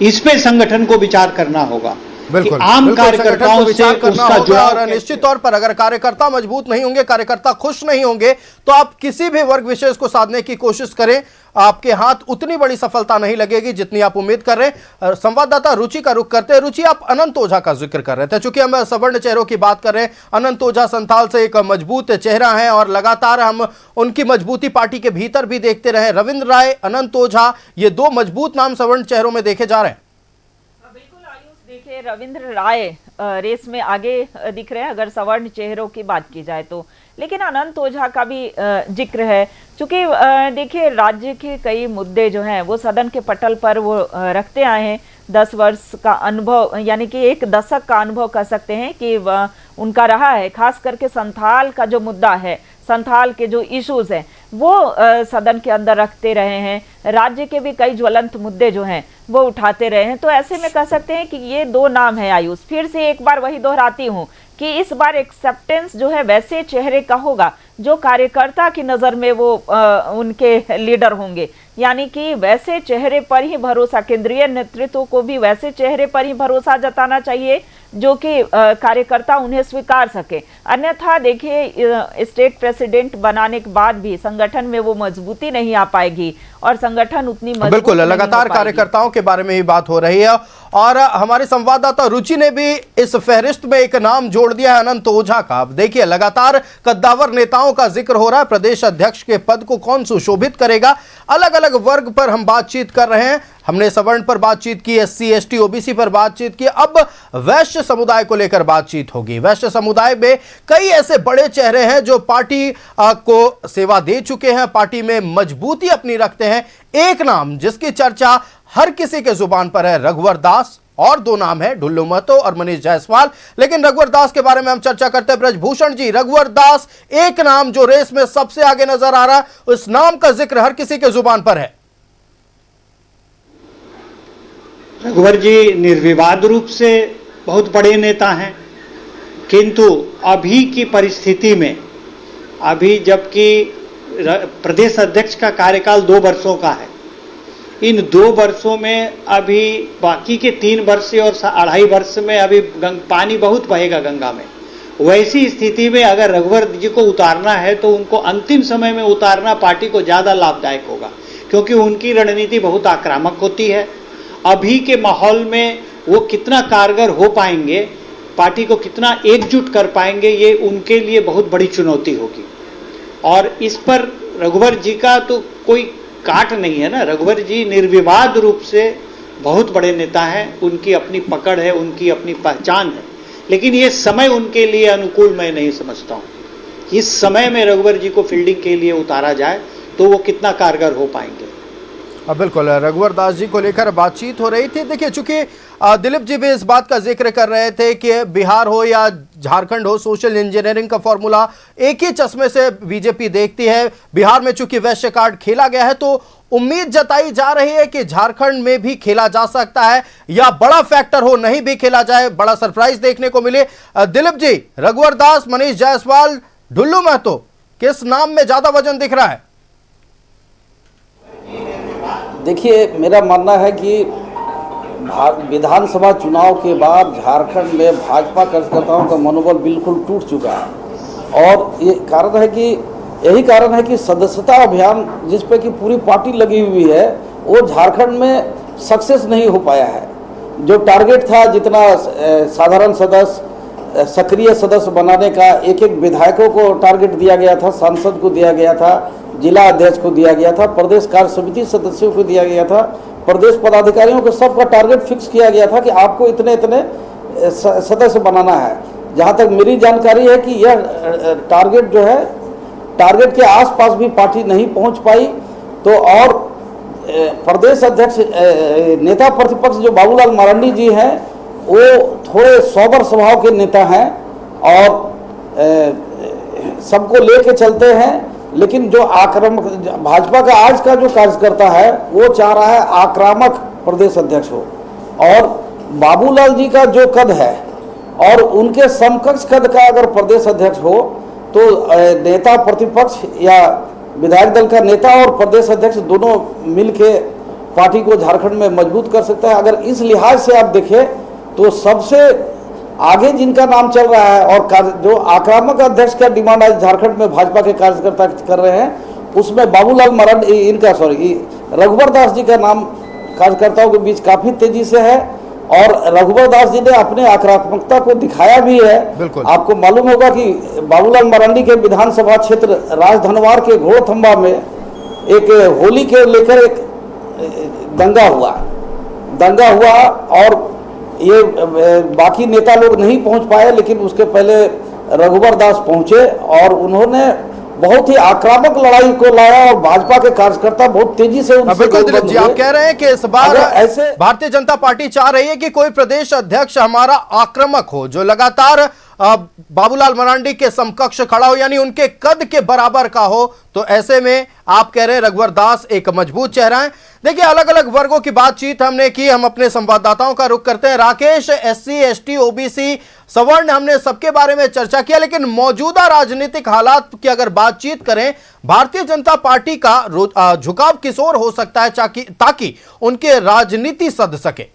इस पे संगठन को विचार करना होगा। बिल्कुल, आम कार्यकर्ताओं से उसका जुड़ाव, और निश्चित तौर पर अगर कार्यकर्ता मजबूत नहीं होंगे, कार्यकर्ता खुश नहीं होंगे, तो आप किसी भी वर्ग विशेष को साधने की कोशिश करें, आपके हाथ उतनी बड़ी सफलता नहीं लगेगी जितनी आप उम्मीद कर रहे हैं। संवाददाता रुचि का रुख करते हैं। रुचि, आप अनंत ओझा का जिक्र कर रहे थे, चूंकि हम सवर्ण चेहरों की बात कर रहे हैं। अनंत ओझा संथाल से एक मजबूत चेहरा है और लगातार हम उनकी मजबूती पार्टी के भीतर भी देखते रहे। रविंद्र राय, अनंत ओझा, ये दो मजबूत नाम सवर्ण चेहरों में देखे जा रहे हैं। देखिए, रविंद्र राय रेस में आगे दिख रहे हैं अगर सवर्ण चेहरों की बात की जाए तो, लेकिन अनंत ओझा का भी जिक्र है। चूंकि देखिए, राज्य के कई मुद्दे जो हैं वो सदन के पटल पर वो रखते आए हैं। 10 वर्ष का अनुभव, यानी कि एक दशक का अनुभव कह सकते हैं कि उनका रहा है। खास करके संथाल का जो मुद्दा है, संथाल के जो इश्यूज हैं वो सदन के अंदर रखते रहे हैं। राज्य के भी कई ज्वलंत मुद्दे जो हैं वो उठाते रहे हैं। तो ऐसे में कह सकते हैं कि ये दो नाम है आयुष। फिर से एक बार वही दोहराती हूँ कि इस बार एक्सेप्टेंस जो है वैसे चेहरे का होगा जो कार्यकर्ता की नज़र में वो उनके लीडर होंगे, यानी कि वैसे चेहरे पर ही भरोसा, केंद्रीय नेतृत्व को भी वैसे चेहरे पर ही भरोसा जताना चाहिए जो कि कार्यकर्ता उन्हें स्वीकार सके। अन्यथा देखिए, स्टेट प्रेसिडेंट बनाने के बाद भी संगठन में वो मजबूती नहीं आ पाएगी और संगठन उतनी मजबूत बिल्कुल, लगातार कार्यकर्ताओं के बारे में ही बात हो रही है और हमारे संवाददाता रुचि ने भी इस फहरिस्त में एक नाम जोड़ दिया है, अनंत ओझा का। अब देखिए, लगातार कद्दावर नेताओं का जिक्र हो रहा है। प्रदेश अध्यक्ष के पद को कौन सुशोभित करेगा, अलग अलग वर्ग पर हम बातचीत कर रहे हैं। हमने सवर्ण पर बातचीत की, SC ST OBC पर बातचीत की, अब वैश्य समुदाय को लेकर बातचीत होगी। वैश्य समुदाय में कई ऐसे बड़े चेहरे हैं जो पार्टी को सेवा दे चुके हैं, पार्टी में मजबूती अपनी रखते हैं। एक नाम जिसकी चर्चा हर किसी के जुबान पर है, रघुवर दास, और दो नाम है, ढुल्लू महतो और मनीष जायसवाल। लेकिन रघुवर दास के बारे में हम चर्चा करते हैं। ब्रजभूषण जी, रघुवर दास एक नाम जो रेस में सबसे आगे नजर आ रहा है, उस नाम का जिक्र हर किसी के जुबान पर है। रघुवर जी निर्विवाद रूप से बहुत बड़े नेता हैं, किंतु अभी की परिस्थिति में, अभी जबकि प्रदेश अध्यक्ष का कार्यकाल 2 वर्षों का है, इन 2 वर्षों में अभी बाकी के 3 वर्ष और 2.5 वर्ष में अभी पानी बहुत बहेगा गंगा में। वैसी स्थिति में अगर रघुवर जी को उतारना है तो उनको अंतिम समय में उतारना पार्टी को ज़्यादा लाभदायक होगा, क्योंकि उनकी रणनीति बहुत आक्रामक होती है। अभी के माहौल में वो कितना कारगर हो पाएंगे, पार्टी को कितना एकजुट कर पाएंगे, ये उनके लिए बहुत बड़ी चुनौती होगी। और इस पर रघुवर जी का तो कोई काट नहीं है ना। रघुवर जी निर्विवाद रूप से बहुत बड़े नेता हैं, उनकी अपनी पकड़ है, उनकी अपनी पहचान है, लेकिन ये समय उनके लिए अनुकूल मैं नहीं समझता हूँ। इस समय में रघुवर जी को फील्डिंग के लिए उतारा जाए तो वो कितना कारगर हो पाएंगे। बिल्कुल, रघुवर दास जी को लेकर बातचीत हो रही थी। देखिए, चूंकि दिलीप जी भी इस बात का जिक्र कर रहे थे कि बिहार हो या झारखंड हो, सोशल इंजीनियरिंग का फॉर्मूला एक ही चश्मे से बीजेपी देखती है। बिहार में चूंकि वैश्य कार्ड खेला गया है तो उम्मीद जताई जा रही है कि झारखंड में भी खेला जा सकता है, या बड़ा फैक्टर हो नहीं भी खेला जाए, बड़ा सरप्राइज देखने को मिले। दिलीप जी, रघुवर दास, मनीष जायसवाल, ढुल्लू महतो, किस नाम में ज्यादा वजन दिख रहा है? देखिए, मेरा मानना है कि विधानसभा चुनाव के बाद झारखंड में भाजपा कार्यकर्ताओं का मनोबल बिल्कुल टूट चुका है और ये कारण है कि यही कारण है कि सदस्यता अभियान जिस पे कि पूरी पार्टी लगी हुई है वो झारखंड में सक्सेस नहीं हो पाया है। जो टारगेट था, जितना साधारण सदस्य, सक्रिय सदस्य बनाने का एक विधायकों को टारगेट दिया गया था, सांसद को दिया गया था, जिला अध्यक्ष को दिया गया था, प्रदेश कार्य समिति सदस्यों को दिया गया था, प्रदेश पदाधिकारियों को सबका टारगेट फिक्स किया गया था कि आपको इतने इतने सदस्य बनाना है। जहाँ तक मेरी जानकारी है कि यह टारगेट जो है, टारगेट के आसपास भी पार्टी नहीं पहुँच पाई। तो और प्रदेश अध्यक्ष नेता प्रतिपक्ष जो बाबूलाल मरांडी जी हैं, वो थोड़े सोबर स्वभाव के नेता हैं और सबको लेके चलते हैं, लेकिन जो आक्रामक भाजपा का आज का जो कार्यकर्ता है वो चाह रहा है आक्रामक प्रदेश अध्यक्ष हो, और बाबूलाल जी का जो कद है और उनके समकक्ष कद का अगर प्रदेश अध्यक्ष हो तो नेता प्रतिपक्ष या विधायक दल का नेता और प्रदेश अध्यक्ष दोनों मिलके पार्टी को झारखंड में मजबूत कर सकता है। अगर इस लिहाज से आप देखें तो सबसे आगे जिनका नाम चल रहा है और जो आक्रामक अध्यक्ष का डिमांड आज झारखंड में भाजपा के कार्यकर्ता कर रहे हैं, उसमें बाबूलाल मरांडी रघुवर दास जी का नाम कार्यकर्ताओं के बीच काफी तेजी से है, और रघुवर दास जी ने अपने आक्रामकता को दिखाया भी है। आपको मालूम होगा कि बाबूलाल मरांडी के विधानसभा क्षेत्र राजधनवार के घोड़थंबा में एक होली के लेकर एक दंगा हुआ और ये बाकी नेता लोग नहीं पहुंच पाए, लेकिन उसके पहले रघुवर दास पहुंचे और उन्होंने बहुत ही आक्रामक लड़ाई को लाया और भाजपा के कार्यकर्ता बहुत तेजी से उनसे बिल्कुल दिलीप जी, आप कह रहे हैं कि इस बार ऐसे भारतीय जनता पार्टी चाह रही है कि कोई प्रदेश अध्यक्ष हमारा आक्रामक हो, जो लगातार बाबूलाल मरांडी के समकक्ष खड़ा हो, यानी उनके कद के बराबर का हो। तो ऐसे में आप कह रहे हैं रघुवर दास एक मजबूत चेहरा है। देखिए, अलग अलग वर्गों की बातचीत हमने की, हम अपने संवाददाताओं का रुख करते हैं। राकेश, SC, ST, OBC, सवर्ण, हमने सबके बारे में चर्चा किया, लेकिन मौजूदा राजनीतिक हालात की अगर बातचीत करें, भारतीय जनता पार्टी का झुकाव किस ओर हो सकता है ताकि उनके राजनीति सध सके?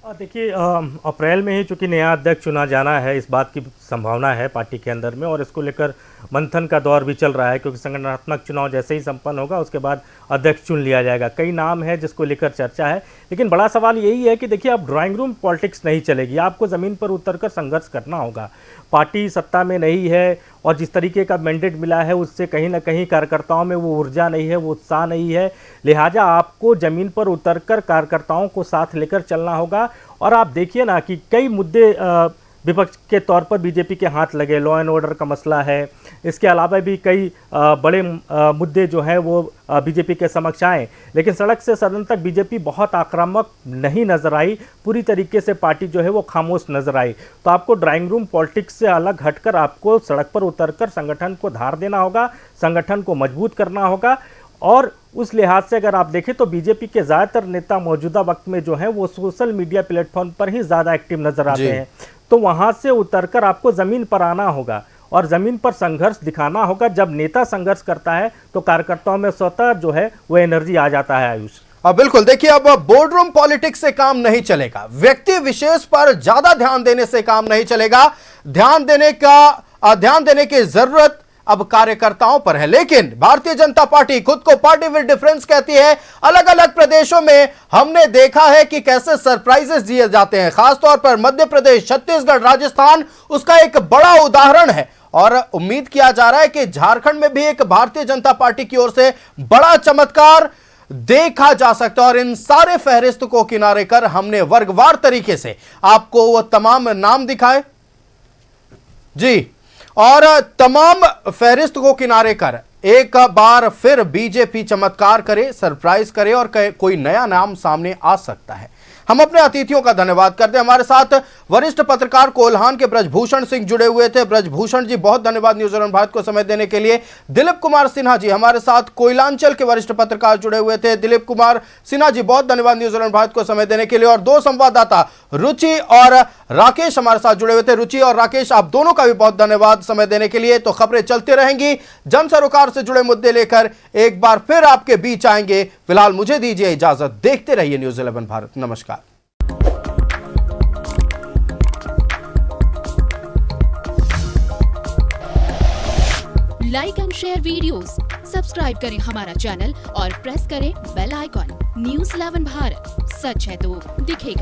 देखिए, अप्रैल में ही चूंकि नया अध्यक्ष चुना जाना है, इस बात की संभावना है पार्टी के अंदर में, और इसको लेकर मंथन का दौर भी चल रहा है, क्योंकि संगठनात्मक चुनाव जैसे ही संपन्न होगा उसके बाद अध्यक्ष चुन लिया जाएगा। कई नाम है जिसको लेकर चर्चा है, लेकिन बड़ा सवाल यही है कि देखिए, अब ड्राइंग रूम पॉलिटिक्स नहीं चलेगी, आपको ज़मीन पर उतरकर संघर्ष करना होगा। पार्टी सत्ता में नहीं है और जिस तरीके का मैंडेट मिला है उससे कहीं ना कहीं कार्यकर्ताओं में वो ऊर्जा नहीं है, वो उत्साह नहीं है, लिहाजा आपको ज़मीन पर उतरकर कार्यकर्ताओं को साथ लेकर चलना होगा। और आप देखिए ना कि कई मुद्दे विपक्ष के तौर पर बीजेपी के हाथ लगे, लॉ एंड ऑर्डर का मसला है, इसके अलावा भी कई बड़े मुद्दे जो हैं वो बीजेपी के समक्ष आए, लेकिन सड़क से सदन तक बीजेपी बहुत आक्रामक नहीं नजर आई, पूरी तरीके से पार्टी जो है वो खामोश नजर आई। तो आपको ड्राइंग रूम पॉलिटिक्स से अलग हटकर आपको सड़क पर उतरकर संगठन को धार देना होगा, संगठन को मजबूत करना होगा। और उस लिहाज से अगर आप देखें तो बीजेपी के ज़्यादातर नेता मौजूदा वक्त में जो हैं वो सोशल मीडिया प्लेटफॉर्म पर ही ज़्यादा एक्टिव नजर आते हैं, तो वहाँ से उतरकर आपको ज़मीन पर आना होगा और ज़मीन पर संघर्ष दिखाना होगा। जब नेता संघर्ष करता है तो कार्यकर्ताओं में स्वतः जो है वो एनर्जी आ जाता है। आयुष, बिल्कुल, देखिए, अब बोर्ड रूम पॉलिटिक्स से काम नहीं चलेगा, व्यक्ति विशेष पर ज्यादा ध्यान देने से काम नहीं चलेगा। ध्यान देने की जरूरत अब कार्यकर्ताओं पर है। लेकिन भारतीय जनता पार्टी खुद को पार्टी विद डिफरेंस कहती है। अलग अलग प्रदेशों में हमने देखा है कि कैसे सरप्राइजेस दिए जाते हैं, खासतौर पर मध्य प्रदेश, छत्तीसगढ़, राजस्थान उसका एक बड़ा उदाहरण है। और उम्मीद किया जा रहा है कि झारखंड में भी एक भारतीय जनता पार्टी की ओर से बड़ा चमत्कार देखा जा सकता है। और इन सारे फहरिस्त को किनारे कर हमने वर्गवार तरीके से आपको वो तमाम नाम दिखाए जी, और तमाम फहरिस्त को किनारे कर एक बार फिर बीजेपी चमत्कार करे, सरप्राइज करे और कोई नया नाम सामने आ सकता है। हम अपने अतिथियों का धन्यवाद करते हैं। हमारे साथ वरिष्ठ पत्रकार कोल्हान के ब्रजभूषण सिंह जुड़े हुए थे। ब्रजभूषण जी, बहुत धन्यवाद न्यूज़ 11 भारत को समय देने के लिए। दिलीप कुमार सिन्हा जी हमारे साथ कोयलांचल के वरिष्ठ पत्रकार जुड़े हुए थे। दिलीप कुमार सिन्हा जी, बहुत धन्यवाद न्यूज़ 11 भारत को समय देने के लिए। और दो संवाददाता रुचि और राकेश हमारे साथ जुड़े हुए थे। रुचि और राकेश, आप दोनों का भी बहुत धन्यवाद समय देने के लिए। तो खबरें चलती रहेंगी, जन सरोकार से जुड़े मुद्दे लेकर एक बार फिर आपके बीच आएंगे। फिलहाल मुझे दीजिए इजाजत, देखते रहिए न्यूज़ 11 भारत। नमस्कार। Like and share videos, subscribe करें हमारा चैनल और प्रेस करें बेल आइकॉन। न्यूज़ 11 भारत, सच है तो दिखेगा।